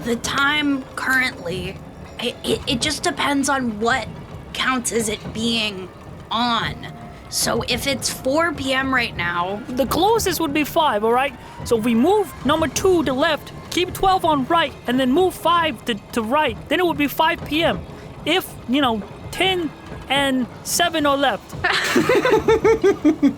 the time currently, it just depends on what counts as it being on. So if it's 4 p.m. right now... The closest would be 5, all right? So if we move number 2 to left, keep 12 on right, and then move 5 to right, then it would be 5 p.m. If, 10 and 7 are left.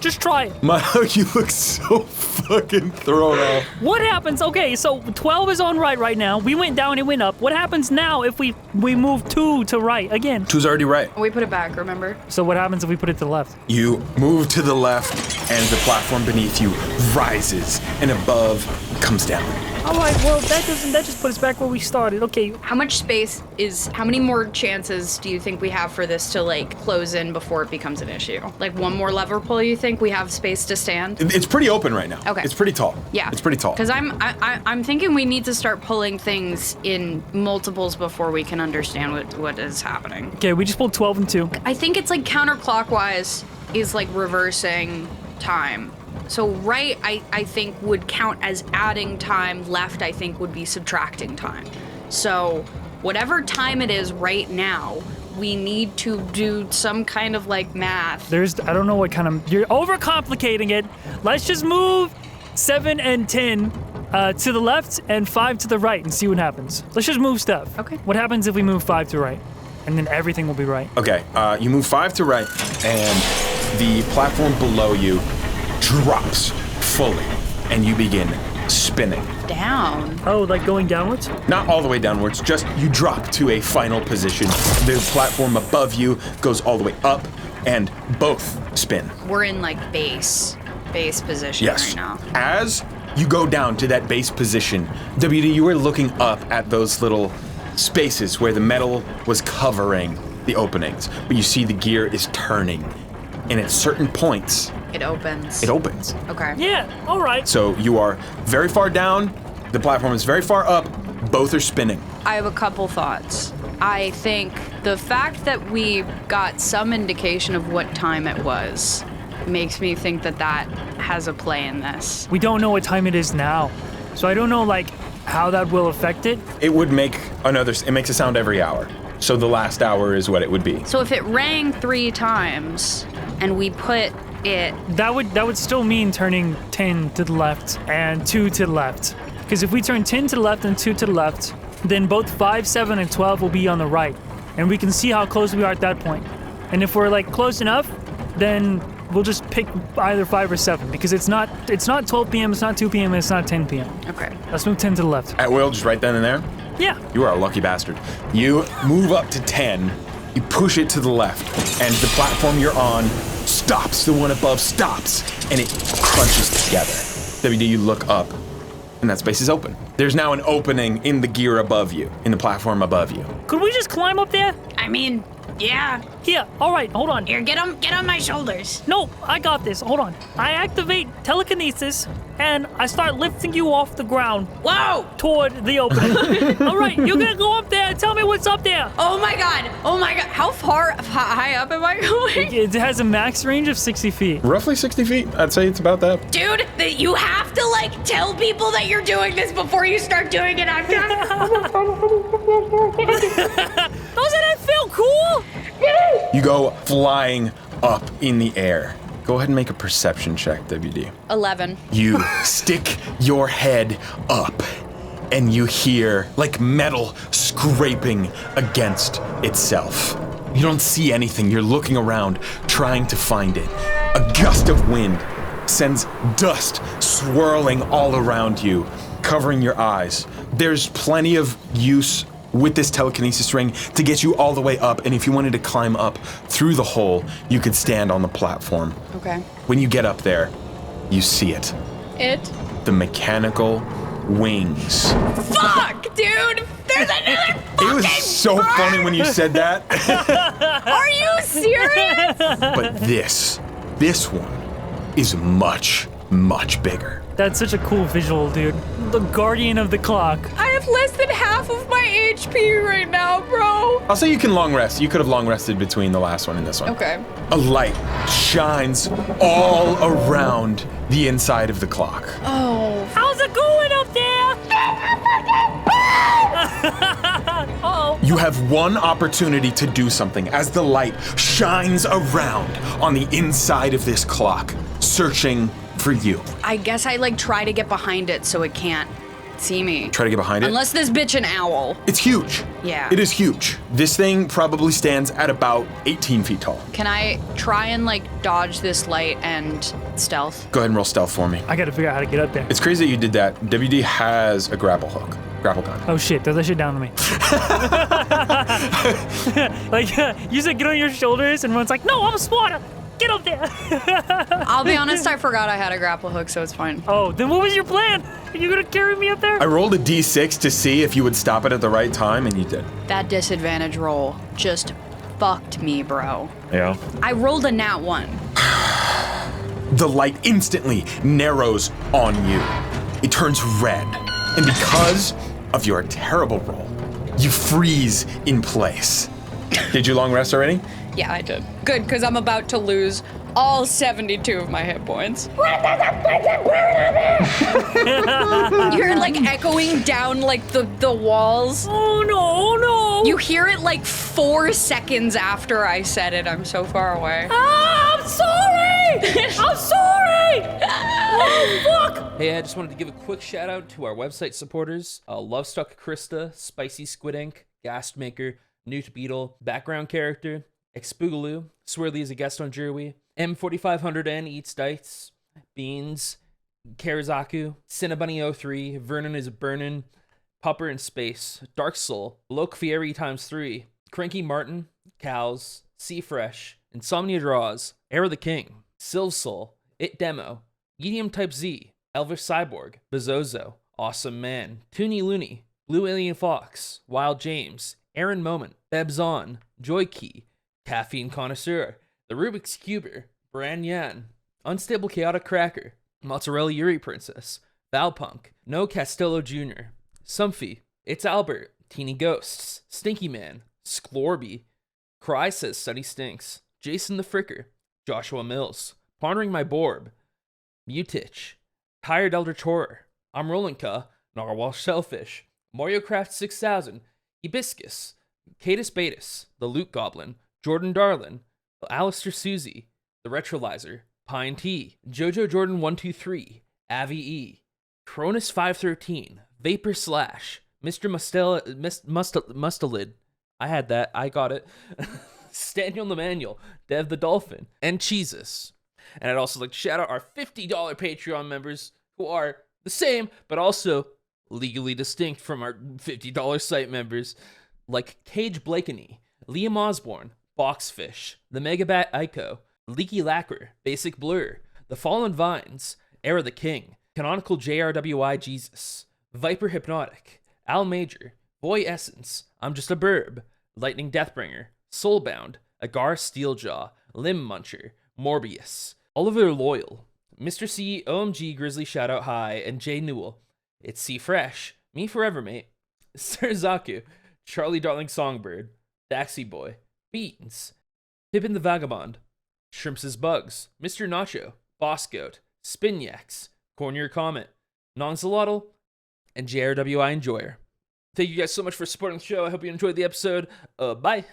Just try it. Milo, you look so fucking thrown off. What happens? Okay, so 12 is on right now. We went down and went up. What happens now if we move 2 to right again? 2's already right. We put it back, remember? So what happens if we put it to the left? You move to the left, and the platform beneath you rises, and above comes down. All right, well, that just puts us back where we started. Okay. How many more chances do you think we have for this to, close in before it becomes an issue? One more lever pull, you think we have space to stand? It's pretty open right now. Okay. It's pretty tall. Yeah. It's pretty tall. Because I'm thinking we need to start pulling things in multiples before we can understand what is happening. Okay, we just pulled 12 and 2. I think it's counterclockwise is reversing time. So right, I think would count as adding time. Left, I think would be subtracting time. So whatever time it is right now, we need to do some kind of math. I don't know what kind of, you're overcomplicating it. Let's just move 7 and 10 to the left and 5 to the right and see what happens. Let's just move stuff. Okay. What happens if we move 5 to right? And then everything will be right. Okay, you move 5 to right, and the platform below you drops fully, and you begin spinning. Down? Oh, like going downwards? Not all the way downwards, just you drop to a final position. The platform above you goes all the way up, and both spin. We're in base position Yes. right now. As you go down to that base position, WD, you were looking up at those little spaces where the metal was covering the openings, but you see the gear is turning, and at certain points, It opens. it opens. Okay. Yeah, all right. So you are very far down, the platform is very far up, both are spinning. I have a couple thoughts. I think the fact that we got some indication of what time it was makes me think that has a play in this. We don't know what time it is now. So I don't know, how that will affect it. It would make it makes a sound every hour. So the last hour is what it would be. So if it rang 3 times and we put it... That would still mean turning 10 to the left and 2 to the left. Because if we turn 10 to the left and 2 to the left, then both 5, 7, and 12 will be on the right. And we can see how close we are at that point. And if we're close enough, then we'll just pick either 5 or 7. Because it's not 12 p.m., it's not 2 p.m., and it's not 10 p.m. Okay. Let's move 10 to the left. At will, just right then and there? Yeah. You are a lucky bastard. You move up to 10, you push it to the left, and the platform you're on stops. The one above stops, and it crunches together. WD, you look up, and that space is open. There's now an opening in the gear above you, in the platform above you. Could we just climb up there? I mean, yeah. Here, all right, hold on. Here, get on my shoulders. No, I got this. Hold on. I activate telekinesis, and I start lifting you off the ground. Whoa! Toward the opening. All right, you're gonna go up there and tell me what's up there. Oh my god! How far high up am I going? It has a max range of 60 feet. Roughly 60 feet. I'd say it's about that. Dude, you have to tell people that you're doing this before you start doing it. Doesn't it feel cool? You go flying up in the air. Go ahead and make a perception check, WD. 11. You stick your head up, and you hear metal scraping against itself. You don't see anything. You're looking around, trying to find it. A gust of wind sends dust swirling all around you, covering your eyes. There's plenty of use with this telekinesis ring to get you all the way up, and if you wanted to climb up through the hole, you could stand on the platform. Okay. When you get up there, you see it. The mechanical wings. Fuck, dude! There's another It was so funny when you said that. Are you serious? But this one is much, much bigger. That's such a cool visual, dude. The guardian of the clock. I have less than half of my HP right now, bro. I'll say you can long rest. You could have long rested between the last one and this one. Okay. A light shines all around the inside of the clock. Oh. How's it going up there? Uh-oh. You have one opportunity to do something as the light shines around on the inside of this clock, searching for you. I guess I try to get behind it so it can't see me. Try to get behind it. Unless this bitch an owl. It's huge. Yeah. It is huge. This thing probably stands at about 18 feet tall. Can I try and dodge this light and stealth? Go ahead and roll stealth for me. I gotta figure out how to get up there. It's crazy that you did that. WD has a grapple gun. Oh shit, throw that shit down to me. You said get on your shoulders, and Run's like, no, I'm smarter. Get up there. I'll be honest, I forgot I had a grapple hook, so it's fine. Oh, then what was your plan? Are you gonna carry me up there? I rolled a d6 to see if you would stop it at the right time, and you did. That disadvantage roll just fucked me, bro. Yeah. I rolled a nat 1. The light instantly narrows on you. It turns red. And because of your terrible roll, you freeze in place. Did you long rest already? Yeah, I did. Good, because I'm about to lose all 72 of my hit points. You're echoing down the walls. Oh no. You hear it 4 seconds after I said it. I'm so far away. Ah, I'm sorry. I'm sorry. Oh fuck. Hey, I just wanted to give a quick shout out to our website supporters, Lovestuck Krista, Spicy Squid Ink, Ghastmaker, Newt Beetle, Background Character, Expoogaloo, Swirly is a guest on Jerwy, M4500N Eats Dice, Beans, Karazaku, Cinnabunny03, Vernon is Burnin', Pupper in Space, Dark Soul, Lougferd x3, Cranky Martin, Cows, Sea Fresh, Insomnia Draws, Era the King, Sylv Soul, It Demo, Medium Type Z, Elvish Cyborg, Bezozo, Awesome Man, Toony Looney, Blue Alien Fox, Wild James, Aaron Moment, Bebs On, Joy Key, Caffeine Connoisseur, The Rubik's Cuber, Bran Yan, Unstable Chaotic Cracker, Mozzarella Yuri Princess, Valpunk, No Castello Jr., Sumphy, It's Albert, Teeny Ghosts, Stinky Man, Sklorby, Cry Says Sunny Stinks, Jason the Fricker, Joshua Mills, Pondering My Borb, Mutich, Tired Eldritch Horror, I'm Rollinka, Narwhal Shellfish, Mario Craft 6000, Hibiscus, Cadus Betis, The Loot Goblin, Jordan Darlin, Alistair Susie, The Retrolyzer, Pine T, Jojo Jordan 123, Avi E, Cronus 513, Vapor Slash, Mr. Mustelid, I had that, I got it, Staniel the Manual, Dev the Dolphin, and Cheesus. And I'd also like to shout out our $50 Patreon members who are the same, but also legally distinct from our $50 site members, like Cage Blakeney, Liam Osborne, Boxfish, The Megabat Ico, Leaky Lacquer, Basic Blur, The Fallen Vines, Era the King, Canonical JRWI Jesus, Viper Hypnotic, Al Major, Boy Essence, I'm Just a Burb, Lightning Deathbringer, Soulbound, Agar Steeljaw, Limb Muncher, Morbius, Oliver Loyal, Mr. C, OMG Grizzly Shoutout High, and Jay Newell. It's C Fresh, Me Forever Mate, Sir Zaku, Charlie Darling Songbird, Daxy Boy, Beans, Pippin the Vagabond, Shrimps is Bugs, Mr. Nacho, Boss Goat, Spinyax, Cornier Comet, Nonzalotl, and JRWI Enjoyer. Thank you guys so much for supporting the show. I hope you enjoyed the episode. Bye.